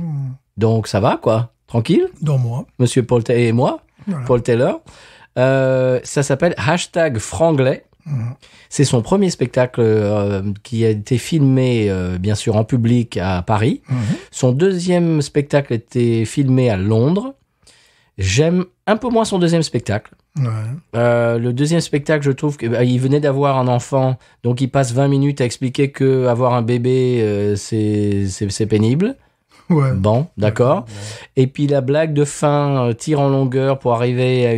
Donc ça va, quoi. Tranquille. Dans moi. Monsieur Paul Taylor et moi, Voilà. Paul Taylor. Ça s'appelle #Franglais. C'est son premier spectacle qui a été filmé, bien sûr, en public à Paris. Son deuxième spectacle était filmé à Londres. J'aime un peu moins son deuxième spectacle. Ouais. Le deuxième spectacle, je trouve qu'il venait d'avoir un enfant, donc il passe 20 minutes à expliquer que avoir un bébé, c'est pénible. Ouais. Bon, d'accord. Et puis la blague de fin tire en longueur pour arriver à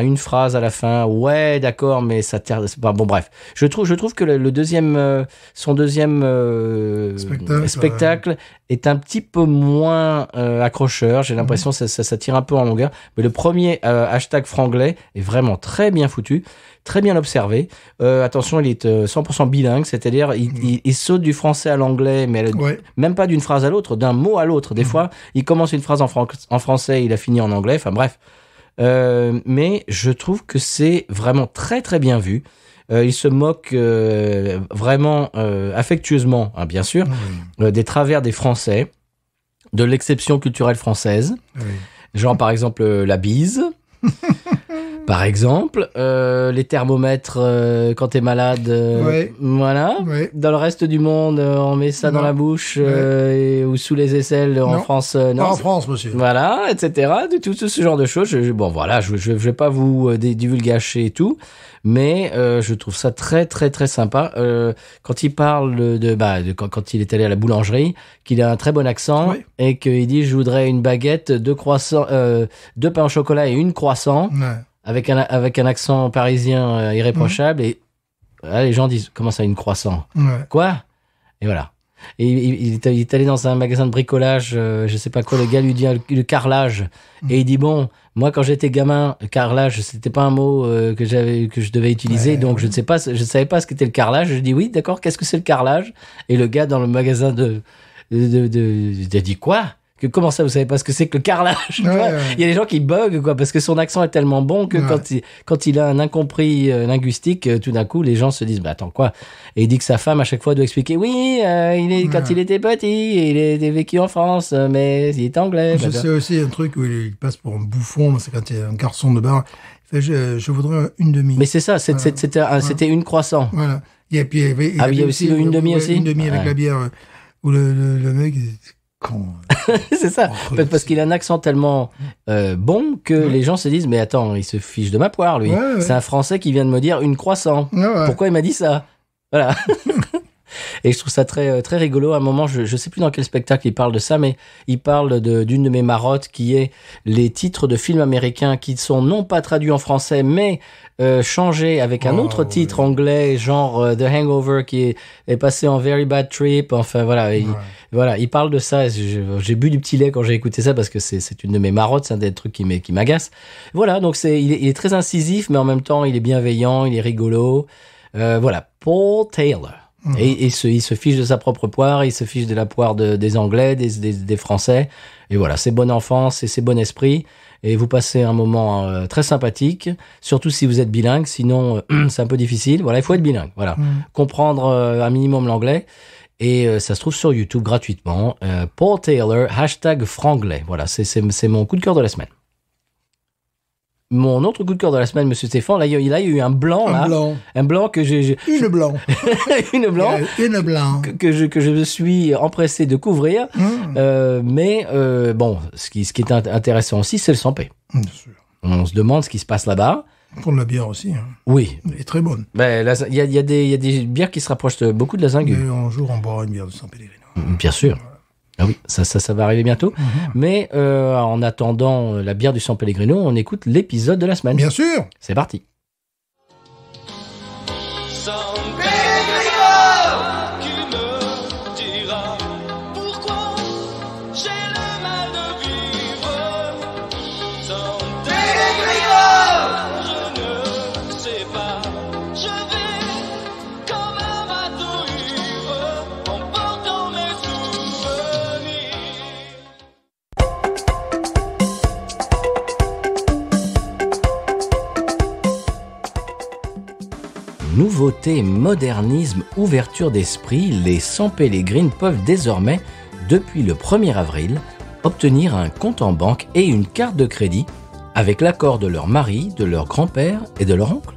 une phrase à la fin. Ouais, d'accord, mais ça tire. C'est pas bon. Bref, je trouve que le deuxième, son deuxième spectacle est un petit peu moins accrocheur. J'ai l'impression que ça tire un peu en longueur. Mais le premier #Franglais est vraiment très bien foutu. Très bien observé. Attention, il est 100% bilingue, c'est-à-dire il saute du français à l'anglais, mais Ouais. même pas d'une phrase à l'autre, d'un mot à l'autre. Des fois, il commence une phrase en français, il a fini en anglais. Enfin bref. Mais je trouve que c'est vraiment très très bien vu. Il se moque vraiment affectueusement, hein, bien sûr, des travers des Français, de l'exception culturelle française. Oui. Genre par exemple la bise. Par exemple, les thermomètres quand t'es malade, Ouais. voilà. Ouais. Dans le reste du monde, on met ça dans Non. la bouche ou sous les aisselles. En Non. France, Pas non. en France, monsieur. Voilà, etc. De tout ce genre de choses. Bon, voilà, je vais pas vous divulgacher et tout, mais je trouve ça très, très, très sympa. Quand il parle quand il est allé à la boulangerie, qu'il a un très bon accent Oui. et qu'il dit je voudrais une baguette, 2 croissants, 2 pains au chocolat et une croissant Ouais. avec un accent parisien irréprochable et Là, les gens disent, comment ça, une croissant? Ouais. Quoi? Et voilà. Et il est allé dans un magasin de bricolage, je sais pas quoi, le gars lui dit le carrelage. Et il dit, bon, moi quand j'étais gamin, carrelage, c'était pas un mot que je devais utiliser, donc je ne savais pas ce qu'était le carrelage. Je dis, oui, d'accord, qu'est-ce que c'est le carrelage? Et le gars dans le magasin il a dit, quoi? Comment ça, vous savez pas ce que c'est que le carrelage? Ouais. Il y a des gens qui bug, quoi, parce que son accent est tellement bon que quand il a un incompris linguistique, tout d'un coup, les gens se disent, bah attends, quoi? Et il dit que sa femme, à chaque fois, doit expliquer, oui, quand il était petit, il était vécu en France, mais il est anglais. Je sais aussi un truc où il passe pour un bouffon, c'est quand il y a un garçon de bar. Il fait, je voudrais une demi. Mais c'est ça, c'était une croissant. Voilà. Et puis, il y a aussi une demi aussi? Une demi avec la bière, où le mec, il est con. C'est ça, parce qu'il a un accent tellement bon que les gens se disent, mais attends, il se fiche de ma poire, lui. Ouais. C'est un Français qui vient de me dire une croissant. Ouais. Pourquoi il m'a dit ça? Voilà. Et je trouve ça très, très rigolo. À un moment, je sais plus dans quel spectacle il parle de ça, mais il parle d'une de mes marottes qui est les titres de films américains qui sont non pas traduits en français, mais changés avec un autre titre anglais, genre The Hangover, qui est passé en Very Bad Trip. Enfin, voilà. Voilà, il parle de ça. J'ai bu du petit lait quand j'ai écouté ça parce que c'est une de mes marottes, c'est un des trucs qui m'agace. Voilà, donc il est très incisif, mais en même temps, il est bienveillant, il est rigolo. Voilà, Paul Taylor. Et il se fiche de sa propre poire, il se fiche de la poire des Anglais, des Français. Et voilà, c'est bon enfance et c'est bon esprit. Et vous passez un moment très sympathique, surtout si vous êtes bilingue. Sinon, c'est un peu difficile. Voilà, il faut être bilingue. Voilà, comprendre un minimum l'anglais. Et ça se trouve sur YouTube gratuitement. Paul Taylor, #franglais. Voilà, c'est mon coup de cœur de la semaine. Mon autre coup de cœur de la semaine, Monsieur Stéphane, là, il y a eu un blanc, Un blanc que Une blanc. Une blanc. Une blanc. Que je me suis empressé de couvrir. Mais bon, ce qui est intéressant aussi, c'est le Sampé. Bien sûr. On se demande ce qui se passe là-bas. Pour la bière aussi. Hein. Oui. Elle est très bonne. Ben, il y a des bières qui se rapprochent beaucoup de la Zingu. Mais un jour, on boira une bière de San Pellegrino. Bien sûr. Ah oui, ça va arriver bientôt. Mais en attendant la bière du San Pellegrino, on écoute l'épisode de la semaine. Bien sûr. C'est parti. San Pellegrino, qui me dira pourquoi j'ai le mal de vivre. San Pellegrino, je ne sais pas, je vais comme un bateau ivre en portant mes souvenirs. Nouveauté, modernisme, ouverture d'esprit, les San Pellegrine peuvent désormais, depuis le 1er avril, obtenir un compte en banque et une carte de crédit avec l'accord de leur mari, de leur grand-père et de leur oncle.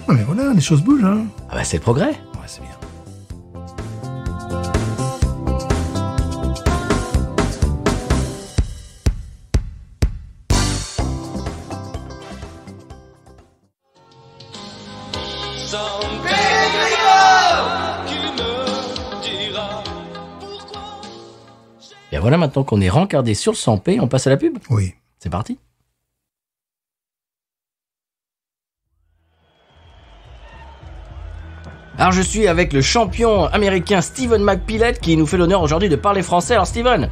Ah, mais voilà, les choses bougent, hein. Ah bah c'est le progrès. Ouais, c'est bien. San Pellegrino, qui me dira pourquoi. Et voilà, maintenant qu'on est rencardé sur le Sampé, on passe à la pub. Oui. C'est parti. Alors je suis avec le champion américain Steven McPillett qui nous fait l'honneur aujourd'hui de parler français. Alors Steven,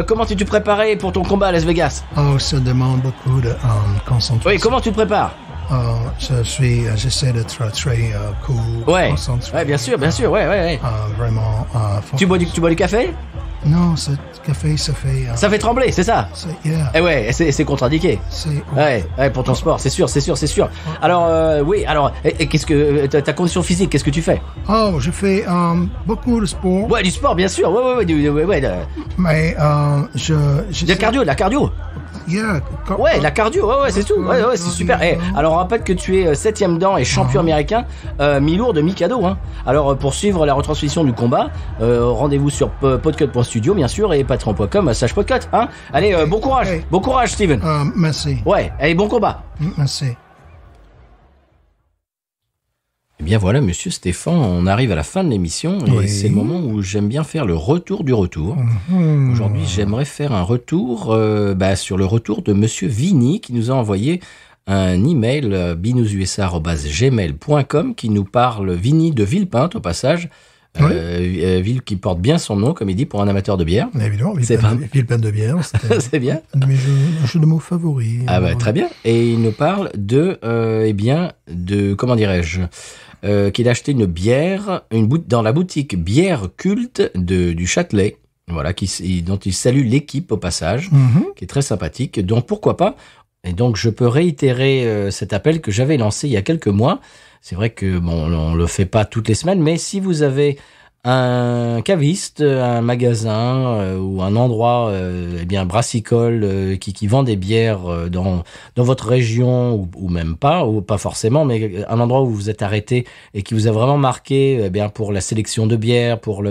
comment t'es-tu préparé pour ton combat à Las Vegas? Oh, ça demande beaucoup de concentration. Oui, comment tu te prépares? J'essaie d'être très cool, Ouais, concentré. ouais, bien sûr, ouais. Vraiment. Tu bois du café? Non, ce café, ça fait. Ça fait trembler, c'est ça? Yeah. Eh ouais, c'est contre-indiqué. Ouais, pour ton sport, c'est sûr. Alors, oui, alors, et qu'est-ce que ta condition physique, qu'est-ce que tu fais? Oh, je fais beaucoup de sport. Ouais, du sport, bien sûr. Ouais. Mais La cardio. Yeah. Ouais, la cardio, ouais, c'est tout. Ouais, c'est super. Alors, on rappelle que tu es 7e dan et champion américain mi-lourd de mi-cadeau. Hein. Alors, pour suivre la retransmission du combat, rendez-vous sur podcut.studio, bien sûr, et patreon.com/podcut. Hein. Allez, bon courage, Steven. Merci. Ouais, allez, bon combat. Merci. Eh bien voilà, monsieur Stéphane, on arrive à la fin de l'émission et Oui. c'est le moment où j'aime bien faire le retour du retour. Aujourd'hui, j'aimerais faire un retour sur le retour de monsieur Vini qui nous a envoyé un email binoususa@gmail.com qui nous parle Vinny de Villepinte au passage. Ville qui porte bien son nom, comme il dit, pour un amateur de bière. Évidemment, C'est pas- Villepinte de bière, c'était C'est bien. un de mes jeux de mots favoris. Ah bah très bien. Et il nous parle de, comment dirais-je, qu'il a acheté une bière, dans la boutique Bière Culte du Châtelet. Voilà, dont il salue l'équipe au passage, qui est très sympathique. Donc pourquoi pas. Et donc je peux réitérer cet appel que j'avais lancé il y a quelques mois. C'est vrai que on le fait pas toutes les semaines, mais si vous avez un caviste, un magasin ou un endroit brassicole qui vend des bières dans votre région ou même pas, ou pas forcément, mais un endroit où vous êtes arrêté et qui vous a vraiment marqué pour la sélection de bières, pour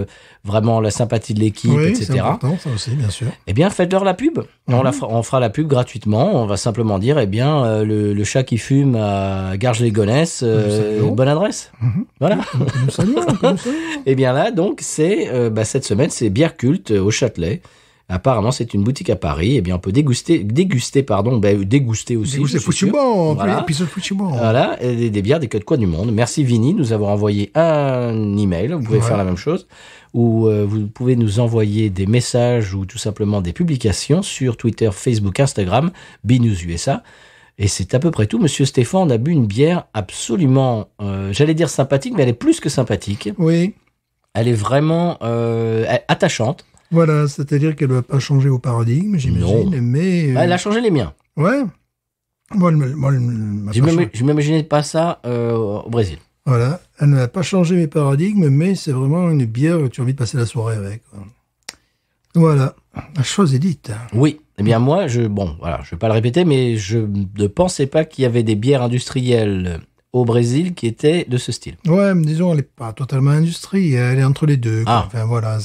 vraiment la sympathie de l'équipe, Oui, etc. c'est important, ça aussi, bien sûr. Eh bien, faites-leur la pub. On fera la pub gratuitement. On va simplement dire, le chat qui fume à Garges-les-Gonesse, saluons. bonne adresse. Voilà. Nous saluons, nous saluons. Eh bien là, donc, c'est cette semaine, c'est Bière Culte au Châtelet. Apparemment, c'est une boutique à Paris. Eh bien, on peut déguster aussi. C'est je suis foutu sûr. bon, Voilà. épisode foutu bon. Voilà, et des bières des quatre coins du monde. Merci Vinny de nous avoir envoyé un email. Vous pouvez faire la même chose. Ou vous pouvez nous envoyer des messages ou tout simplement des publications sur Twitter, Facebook, Instagram, BNewsUSA. Et c'est à peu près tout. Monsieur Stéphane, on a bu une bière absolument, j'allais dire sympathique, mais elle est plus que sympathique. Oui, Elle est vraiment attachante. voilà, c'est-à-dire qu'elle ne va pas changer au paradigme, j'imagine, mais... Elle a changé les miens. Ouais. Moi, elle m'a pas changé. Je m'imaginais pas ça au Brésil. Voilà, elle n'a pas changé mes paradigmes, mais c'est vraiment une bière que tu as envie de passer la soirée avec. Quoi. Voilà, la chose est dite. Oui. Eh bien, moi, je vais pas le répéter, mais je ne pensais pas qu'il y avait des bières industrielles au Brésil qui étaient de ce style. Ouais, mais disons, elle n'est pas totalement industrie, elle est entre les deux. Quoi. Ah. Enfin, voilà,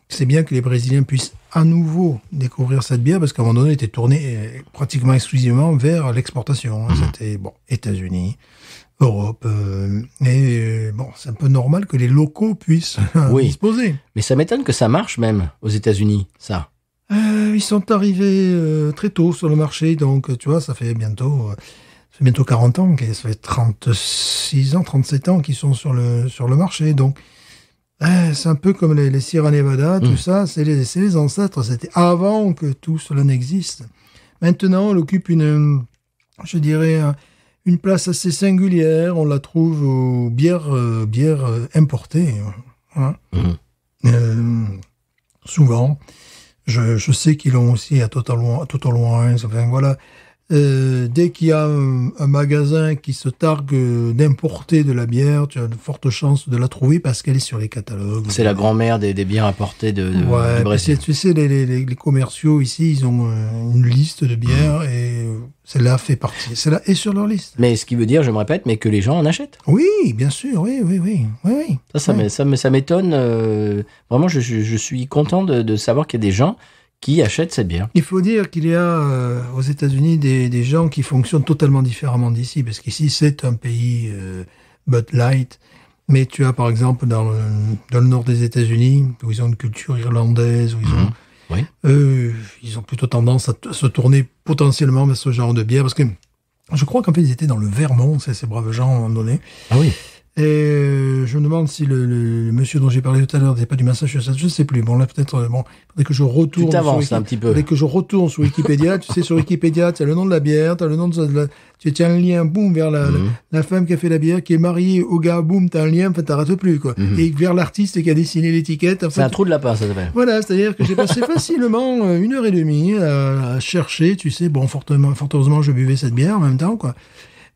c'est bien que les Brésiliens puissent à nouveau découvrir cette bière, parce qu'à un moment donné, elle était tournée pratiquement exclusivement vers l'exportation. Hein. C'était, États-Unis, Europe, c'est un peu normal que les locaux puissent Oui. disposer. Mais ça m'étonne que ça marche même aux États-Unis, ça. Ils sont arrivés très tôt sur le marché, donc tu vois, ça fait bientôt 40 ans, ça fait 36 ans, 37 ans qu'ils sont sur le marché, donc c'est un peu comme les Sierra Nevada, tout ça, c'est les ancêtres, c'était avant que tout cela n'existe. Maintenant, elle occupe une place assez singulière, on la trouve aux bières importées, hein. Souvent. Je sais qu'ils l'ont aussi à Total Wines, enfin voilà. Dès qu'il y a un magasin qui se targue d'importer de la bière, tu as de fortes chances de la trouver parce qu'elle est sur les catalogues. C'est la grand-mère des bières importées du Ouais, Brésil. tu sais, les commerciaux ici, ils ont une liste de bières et celle-là fait partie. Celle-là est sur leur liste. Mais ce qui veut dire, je me répète, mais que les gens en achètent. Oui, bien sûr, oui. Ça m'étonne. Vraiment, je suis content de savoir qu'il y a des gens qui achètent cette bière. Il faut dire qu'il y a aux États-Unis des gens qui fonctionnent totalement différemment d'ici, parce qu'ici c'est un pays Bud Light, mais tu as par exemple dans le nord des États-Unis où ils ont une culture irlandaise, où ils ont plutôt tendance à se tourner potentiellement vers ce genre de bière, parce que je crois qu'en fait ils étaient dans le Vermont, ces braves gens à un moment donné. Ah oui. Et je me demande si le monsieur dont j'ai parlé tout à l'heure n'était pas du Massachusetts, je ne sais plus. Bon, là, peut-être, faudrait que je retourne. Tu t'avances un petit peu. Faudrait que je retourne sur Wikipédia. Tu sais, sur Wikipédia, tu as le nom de la bière, tu as le nom tu as un lien, boum, vers la femme qui a fait la bière, qui est mariée au gars, boum, tu as un lien, enfin, t'arrêtes plus, quoi. Et vers l'artiste qui a dessiné l'étiquette. C'est un trou de lapin, ça s'appelle. Voilà, c'est-à-dire que j'ai passé facilement 1h30 à chercher, tu sais, bon, fort heureusement, je buvais cette bière en même temps, quoi.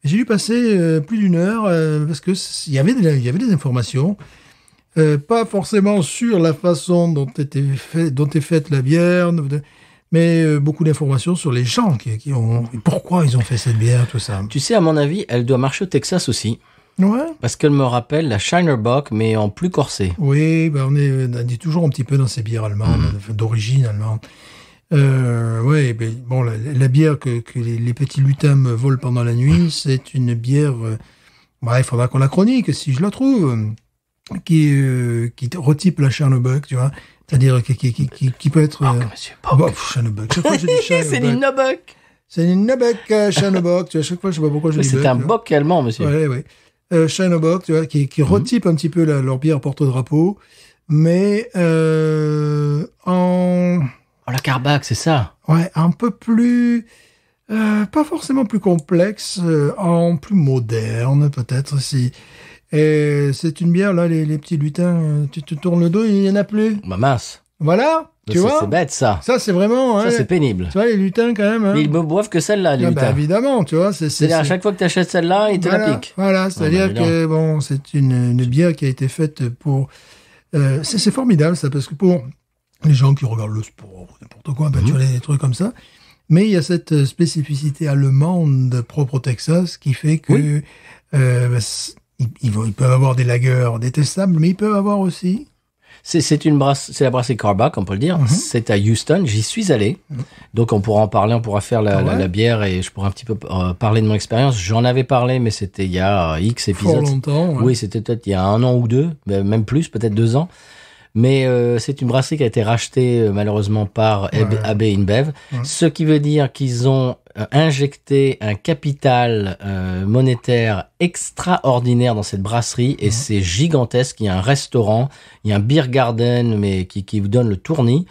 J'ai dû passer plus d'une heure parce que il y avait des informations, pas forcément sur la façon dont est faite la bière, mais beaucoup d'informations sur les gens qui ont, pourquoi ils ont fait cette bière, tout ça. Tu sais, à mon avis, elle doit marcher au Texas aussi. Ouais. Parce qu'elle me rappelle la Shiner Bock, mais en plus corsé. Oui, on est toujours un petit peu dans ces bières allemandes, d'origine allemande. La bière que les petits lutins me volent pendant la nuit, c'est une bière, il faudra qu'on la chronique, si je la trouve, qui retype la Chernobyl, tu vois. C'est-à-dire qui peut être... Monsieur Bock. Chernobyl. Chaque fois que je dis Chernobyl. C'est Nina Bock. C'est une Nabec Shinobock. Tu vois, à chaque fois, je sais pas pourquoi je dis C'est Buck, un tu vois. bock allemand, monsieur. Ouais. Shinobock, tu vois, qui retype un petit peu leur bière porte-drapeau, mais en Oh, la Carbac, c'est ça. un peu plus, pas forcément plus complexe, en plus moderne peut-être si. Et c'est une bière là, les petits lutins, tu te tournes le dos, il y en a plus. Bah mince. Voilà, tu C'est- vois. C'est bête, ça. Ça c'est vraiment. Ça, hein, c'est pénible. tu vois les lutins quand même. Hein. Mais ils me boivent que celle-là, les Ah, bah, lutins. évidemment, tu vois, C'est-à-dire, à chaque fois que tu achètes celle-là, ils te voilà, la piquent. Voilà, c'est-à-dire bah, que bon, c'est une bière qui a été faite pour. C'est formidable ça, parce que pour les gens qui regardent le sport ou n'importe quoi, ben, tu vois des trucs comme ça. Mais il y a cette spécificité allemande propre au Texas qui fait que ils peuvent avoir des lagers détestables, mais ils peuvent avoir aussi. C'est la brasserie Carbac, on peut le dire. C'est à Houston. J'y suis allé. Donc, on pourra en parler. On pourra faire la bière et je pourrai un petit peu parler de mon expérience. J'en avais parlé, mais c'était il y a X épisodes. Fort longtemps. Ouais. Oui, c'était peut-être il y a 1 an ou 2, même plus, peut-être 2 ans. Mais c'est une brasserie qui a été rachetée malheureusement par AB InBev. Ce qui veut dire qu'ils ont injecté un capital monétaire extraordinaire dans cette brasserie et c'est gigantesque. Il y a un restaurant, il y a un beer garden mais qui vous donne le tournis,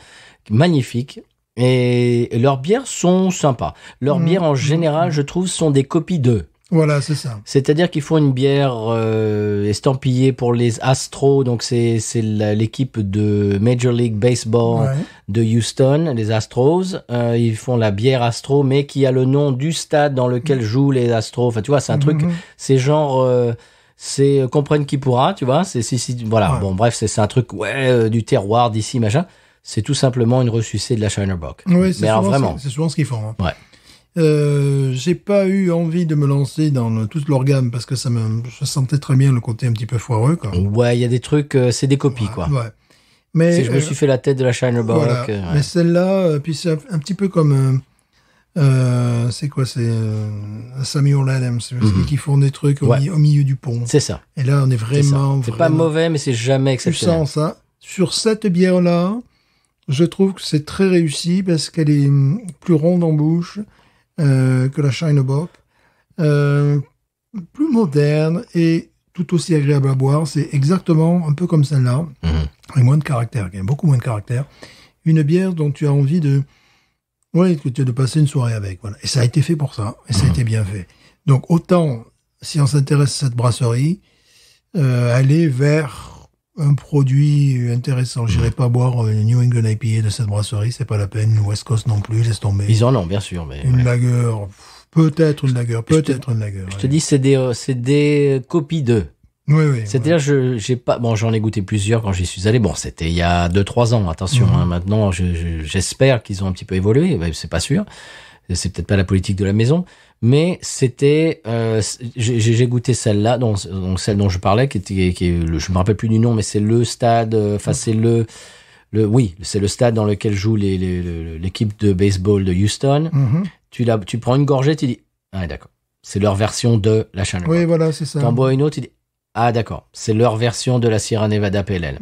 magnifique. Et leurs bières sont sympas. Leurs bières en général, je trouve, sont des copies d'eux. Voilà, c'est ça. C'est-à-dire qu'ils font une bière estampillée pour les Astros, donc c'est l'équipe de Major League Baseball de Houston, les Astros. Ils font la bière Astro, mais qui a le nom du stade dans lequel jouent les Astros. Enfin, tu vois, c'est un truc, c'est genre, c'est comprenne qui pourra, tu vois. Voilà. Ouais. Bon, bref, c'est un truc, du terroir d'ici, machin. C'est tout simplement une ressucée de la Shiner Bock. Oui, c'est mais alors souvent, vraiment. c'est souvent ce qu'ils font. Hein. Ouais. J'ai pas eu envie de me lancer dans toute leur gamme parce que je sentais très bien le côté un petit peu foireux, quoi. Ouais, il y a des trucs, c'est des copies, quoi. Ouais. Mais Je me suis fait la tête de la Shiner Bock. voilà. Ouais. Mais celle-là, puis c'est un petit peu comme c'est quoi, c'est Samuel Adams, qui font des trucs au milieu du pont. C'est ça. Et là, on est vraiment. C'est pas mauvais, mais c'est jamais Tu exceptionnel. sens ça. Sur cette bière-là, je trouve que c'est très réussi parce qu'elle est plus ronde en bouche que la Shiner Bock, plus moderne et tout aussi agréable à boire. C'est exactement un peu comme celle-là, avec moins de caractère, quand même, beaucoup moins de caractère. Une bière dont tu as envie de passer une soirée avec. Voilà. Et ça a été fait pour ça, et ça a été bien fait. Donc autant, si on s'intéresse à cette brasserie, aller vers un produit intéressant. J'irai pas boire une New England IPA de cette brasserie, c'est pas la peine. Une West Coast non plus, laisse tomber. Ils en ont, bien sûr. Mais, Une lager, peut-être une lager. Je te dis, c'est des copies d'eux. Oui. C'est-à-dire, j'ai pas, bon, j'en ai goûté plusieurs quand j'y suis allé. Bon, c'était il y a 2-3 ans, attention, hein. Maintenant, j'espère qu'ils ont un petit peu évolué. Ben, c'est pas sûr. C'est peut-être pas la politique de la maison. Mais c'était, j'ai goûté celle-là, donc celle dont je parlais, qui est je me rappelle plus du nom, mais c'est le stade, enfin, c'est c'est le stade dans lequel joue l'équipe de baseball de Houston. Tu prends une gorgée, tu dis, ah, d'accord. C'est leur version de la Shiner Bock. Oui, voilà, c'est ça. T'en bois une autre, tu dis, ah, d'accord. C'est leur version de la Sierra Nevada PLL.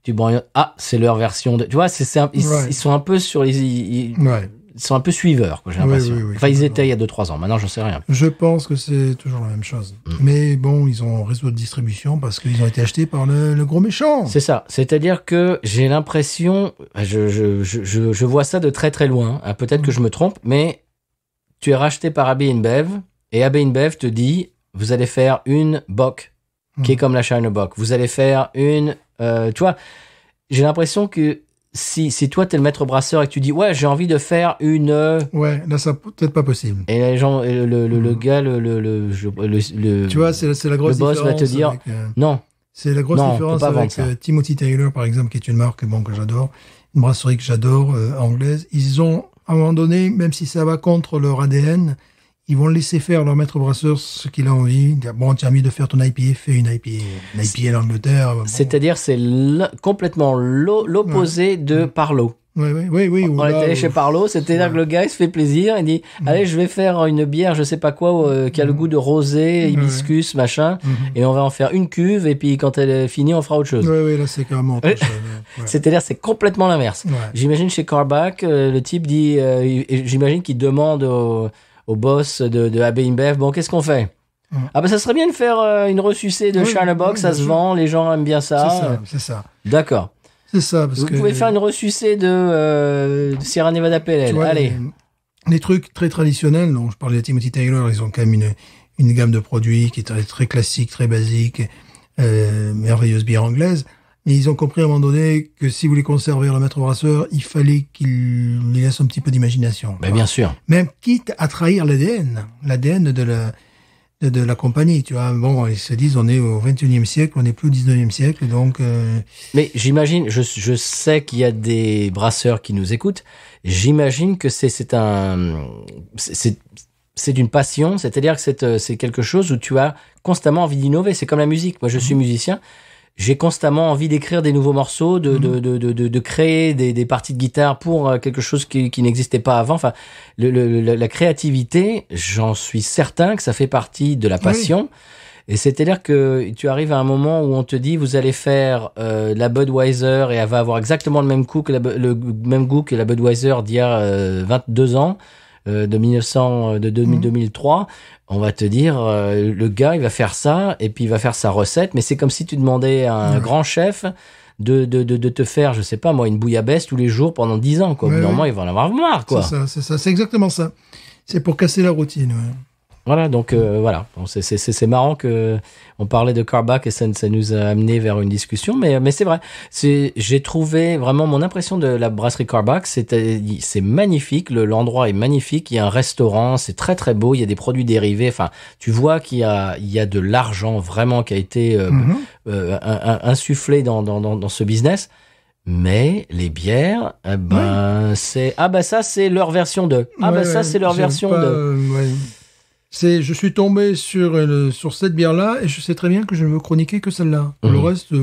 Tu bois une autre, ah, c'est leur version de, tu vois, ils sont un peu sur ils sont un peu suiveurs, quoi, j'ai l'impression. Oui, enfin, ils étaient il y a 2-3 ans. Maintenant, j'en sais rien. Je pense que c'est toujours la même chose. Mais bon, ils ont un réseau de distribution parce qu'ils ont été achetés par le gros méchant. C'est ça. C'est-à-dire que j'ai l'impression, je vois ça de très très loin. Hein. Peut-être que je me trompe, mais tu es racheté par AB InBev et AB InBev te dit, vous allez faire une Bock qui est comme la Shiner Bock. Vous allez faire une, tu vois, j'ai l'impression que si toi t'es le maître brasseur et que tu dis ouais j'ai envie de faire une ouais là ça peut-être pas possible et les gens le gars tu vois c'est la grosse le boss différence va te dire avec, non c'est la grosse différence avec Timothy Taylor par exemple qui est une marque que j'adore, une brasserie que j'adore anglaise. Ils ont à un moment donné, même si ça va contre leur ADN, ils vont laisser faire leur maître brasseur ce qu'il a envie. Bon, tu as envie de faire ton IPA, fais une IPA. Une IPA en Angleterre. Bon. C'est-à-dire, c'est complètement l'opposé de Parlo. Oui. On est allé chez Parlo, c'est-à-dire que le gars, il se fait plaisir, il dit, allez, je vais faire une bière, je sais pas quoi, qui a le goût de rosé, hibiscus, machin, et on va en faire une cuve, et puis quand elle est finie, on fera autre chose. Oui, là, c'est carrément autre chose. Ouais. C'est-à-dire, c'est complètement l'inverse. Ouais. J'imagine chez Carback, le type dit, j'imagine qu'il demande au boss de AB InBev, bon, qu'est-ce qu'on fait? Ah ben ça serait bien de faire une ressucée de Shiner Box, ça se vend, les gens aiment bien ça. C'est ça. D'accord. C'est ça. Parce Vous que, pouvez faire une ressucée de Sierra Nevada Pale Ale. tu vois, Allez. les trucs très traditionnels, donc je parlais de Timothy Taylor, ils ont quand même une gamme de produits qui est très, très classique, très basique, merveilleuse bière anglaise. Mais ils ont compris à un moment donné que si vous voulez conserver le maître brasseur, il fallait qu'il lui laisse un petit peu d'imagination. Ben, bien sûr. Même quitte à trahir l'ADN de la compagnie, tu vois. Bon, ils se disent, on est au 21e siècle, on n'est plus au 19e siècle, donc... Mais j'imagine, je sais qu'il y a des brasseurs qui nous écoutent. J'imagine que c'est une passion, c'est-à-dire que c'est quelque chose où tu as constamment envie d'innover. C'est comme la musique. Moi, je suis musicien. J'ai constamment envie d'écrire des nouveaux morceaux, de créer des parties de guitare pour quelque chose qui n'existait pas avant. Enfin, la créativité, j'en suis certain que ça fait partie de la passion. Et c'est-à-dire que tu arrives à un moment où on te dit, vous allez faire la Budweiser et elle va avoir exactement le même goût que la Budweiser d'il y a 22 ans, de 2003. On va te dire, le gars, il va faire ça, et puis il va faire sa recette, mais c'est comme si tu demandais à un grand chef de te faire, je sais pas moi, une bouillabaisse tous les jours pendant 10 ans, quoi. Normalement, il va en avoir marre, quoi. C'est ça, c'est exactement ça. C'est pour casser la routine, ouais. Voilà, donc voilà. Bon, c'est marrant que on parlait de Carback et ça nous a amené vers une discussion, mais c'est vrai. J'ai trouvé vraiment mon impression de la brasserie Carback, c'est magnifique, l'endroit est magnifique. Il y a un restaurant, c'est très très beau. Il y a des produits dérivés. Enfin, tu vois qu'il y a de l'argent vraiment qui a été insufflé dans ce business. Mais les bières, ça c'est leur version 2. Ça c'est leur version 2. Je suis tombé sur cette bière-là et je sais très bien que je ne veux chroniquer que celle-là. Le reste,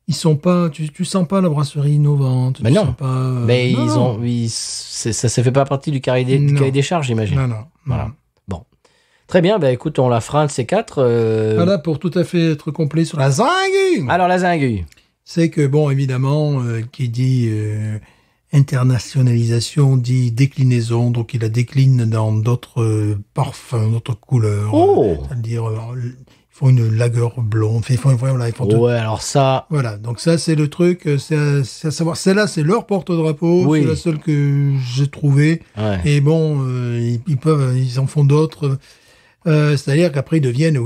ils sont pas. Tu sens pas la brasserie innovante. Mais non. Sens pas, mais ça fait pas partie du cahier des charges, j'imagine. Non. Voilà. Bon. Très bien. Ben écoute, on la fera un de ces quatre. Voilà, pour tout à fait être complet sur la zingue. Alors la zingue. C'est que bon, évidemment, qui dit internationalisation dit déclinaison, donc il la décline dans d'autres parfums, d'autres couleurs. C'est-à-dire, ils font une lager blonde. Ils font alors ça. Voilà, donc ça c'est le truc, c'est à savoir. Celle-là, c'est leur porte-drapeau, oui. C'est la seule que j'ai trouvée. Ouais. Et bon, ils en font d'autres. C'est-à-dire qu'après ils deviennent,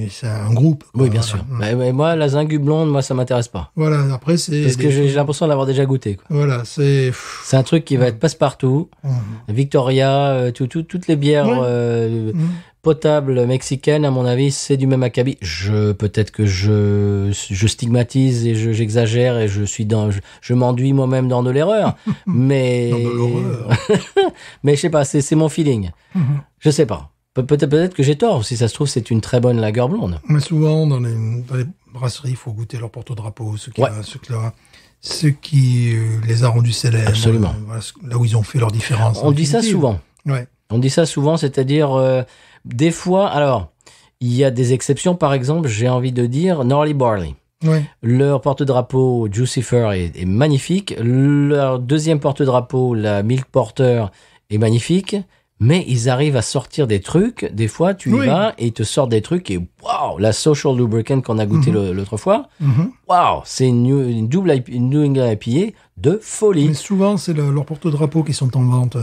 c'est un groupe. Oui, bien sûr. Mais moi, la zingue blonde, moi, ça m'intéresse pas. Voilà, après c'est... Parce que j'ai l'impression d'avoir déjà goûté, quoi. Voilà, c'est un truc qui va être passe-partout. Victoria, toutes les bières potables mexicaines, à mon avis, c'est du même acabit. Peut-être que je stigmatise et j'exagère et je m'enduis moi-même dans de l'erreur. Mais... dans de l'horreur. Mais je sais pas, c'est mon feeling. Je sais pas. Peut-être que j'ai tort. Si ça se trouve, c'est une très bonne lager blonde. Mais souvent, dans les brasseries, il faut goûter leur porte-drapeau, ce qui les a rendus célèbres. Absolument. Là où ils ont fait leur différence. On dit ça souvent. Ouais. On dit ça souvent, c'est-à-dire, des fois, alors, il y a des exceptions. Par exemple, j'ai envie de dire Gnarly Barley. Ouais. Leur porte-drapeau Jucifer est magnifique. Leur deuxième porte-drapeau, la Milk Porter, est magnifique. Mais ils arrivent à sortir des trucs. Des fois, tu y vas et ils te sortent des trucs et waouh, la Social Lubricant qu'on a goûté l'autre fois. Waouh, c'est une New England IPA de folie. Mais souvent, c'est leurs porte-drapeaux qui sont en vente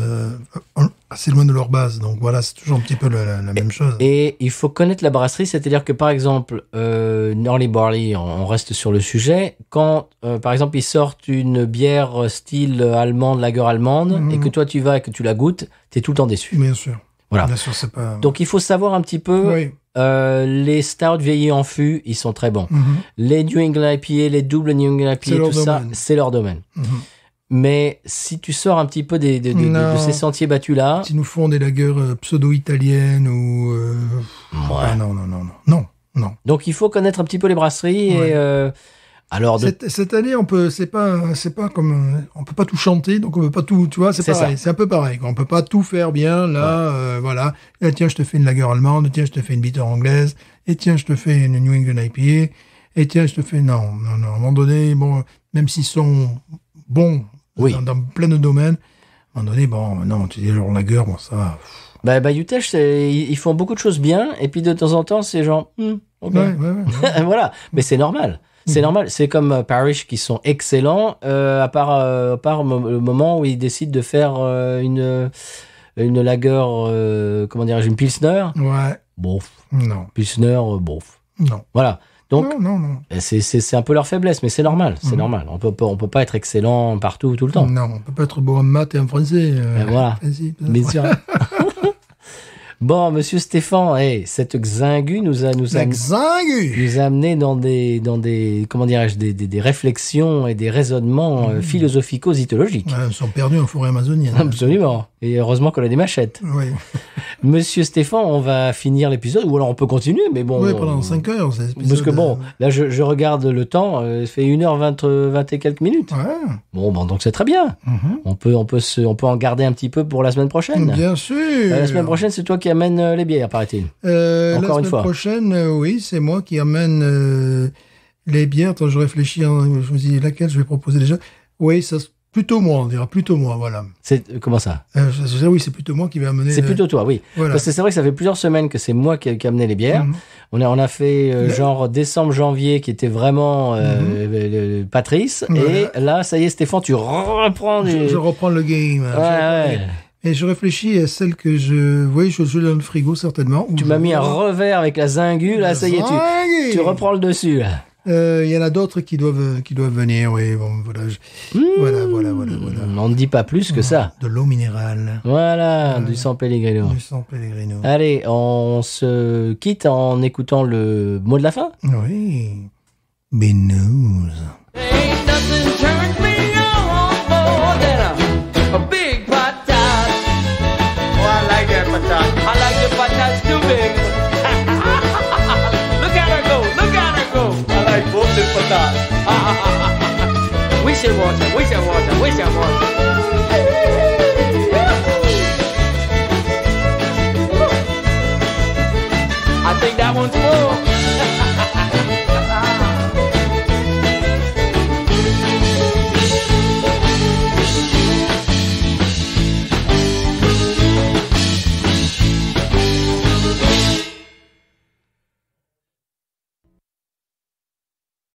assez loin de leur base. Donc voilà, c'est toujours un petit peu la même chose. Et il faut connaître la brasserie, c'est-à-dire que par exemple, Gnarly Barley, on reste sur le sujet. Quand, par exemple, ils sortent une bière style allemande, lager allemande, et que toi tu vas et que tu la goûtes, t'es tout le temps déçu. Bien sûr. Voilà. Bien sûr, c'est pas... Donc il faut savoir un petit peu. Les stouts vieillis en fût, ils sont très bons. Les New England IPA, les doubles New England IPA, tout ça, c'est leur domaine. Mais si tu sors un petit peu de ces sentiers battus là, s'ils nous font des lagers pseudo-italiennes ou non. Donc il faut connaître un petit peu les brasseries et Alors, Cette année, c'est pas comme, on peut pas tout chanter, donc on peut pas tout, tu vois, c'est pareil. C'est un peu pareil, quoi. On peut pas tout faire bien, là, voilà. Et tiens, je te fais une lager allemande, tiens, je te fais une bitter anglaise, et tiens, je te fais une New England IPA, et tiens, je te fais, non. À un moment donné, bon, même s'ils sont bons, Oui. dans plein de domaines, à un moment donné, bon, non, tu dis, genre lager, bon, ça va. bah Utah, ils font beaucoup de choses bien, et puis de temps en temps, c'est genre, ok. Ouais. Voilà, mais c'est normal. C'est normal. C'est comme Parrish qui sont excellents, à part le moment où ils décident de faire une lager, comment dirais-je, une pilsner. Ouais. Bof. Non. Pilsner, bof. Non. Voilà. Donc, Non. c'est un peu leur faiblesse, mais c'est normal. C'est normal. On peut pas être excellent partout, tout le temps. Non, on peut pas être beau en maths et en français. Voilà. Vas-y, Bien sûr. Bon, monsieur Stéphane, cette Xingu nous a amené dans des comment dirais-je, des réflexions et des raisonnements philosophico-zytologiques. Ouais, ils sont perdus en forêt amazonienne. Absolument. Et heureusement qu'on a des machettes. Oui. Monsieur Stéphane, on va finir l'épisode, ou alors on peut continuer, mais bon. Oui, pendant 5 heures, c'est Parce que bon, là, je regarde le temps, ça fait 1h20 et quelques minutes. Ouais. Bon, donc c'est très bien. On peut en garder un petit peu pour la semaine prochaine. Bien sûr. La semaine prochaine, c'est toi qui amènes les bières, paraît-il. Encore une fois. La semaine prochaine, oui, c'est moi qui amène les bières. Attends, je réfléchis, je me dis laquelle je vais proposer déjà. Oui, ça plutôt moi, on dira plutôt moi, voilà. Comment ça? Oui, c'est plutôt moi qui vais amener. C'est plutôt toi, oui. Voilà. Parce que c'est vrai que ça fait plusieurs semaines que c'est moi qui ai amené les bières. On a fait genre décembre, janvier, qui était vraiment Patrice. Voilà. Et là, ça y est, Stéphane, tu reprends Je reprends le game. Ouais. Et je réfléchis à celle que je l'ai dans le frigo, certainement. Tu m'as mis un revers avec la Zingu, là, ça y est, tu reprends le dessus, là. Il y en a d'autres qui doivent venir, oui. Bon, voilà. Voilà. On ne dit pas plus que ça. De l'eau minérale. Voilà, du San Pellegrino. Du San Pellegrino. Allez, on se quitte en écoutant le mot de la fin. Oui. Binous. Ain't nothing turns me on more than a big patat. Oh, I like that patat. I like the patats too big. Look at her go. I like both the patats. We should watch her. I think that one's full.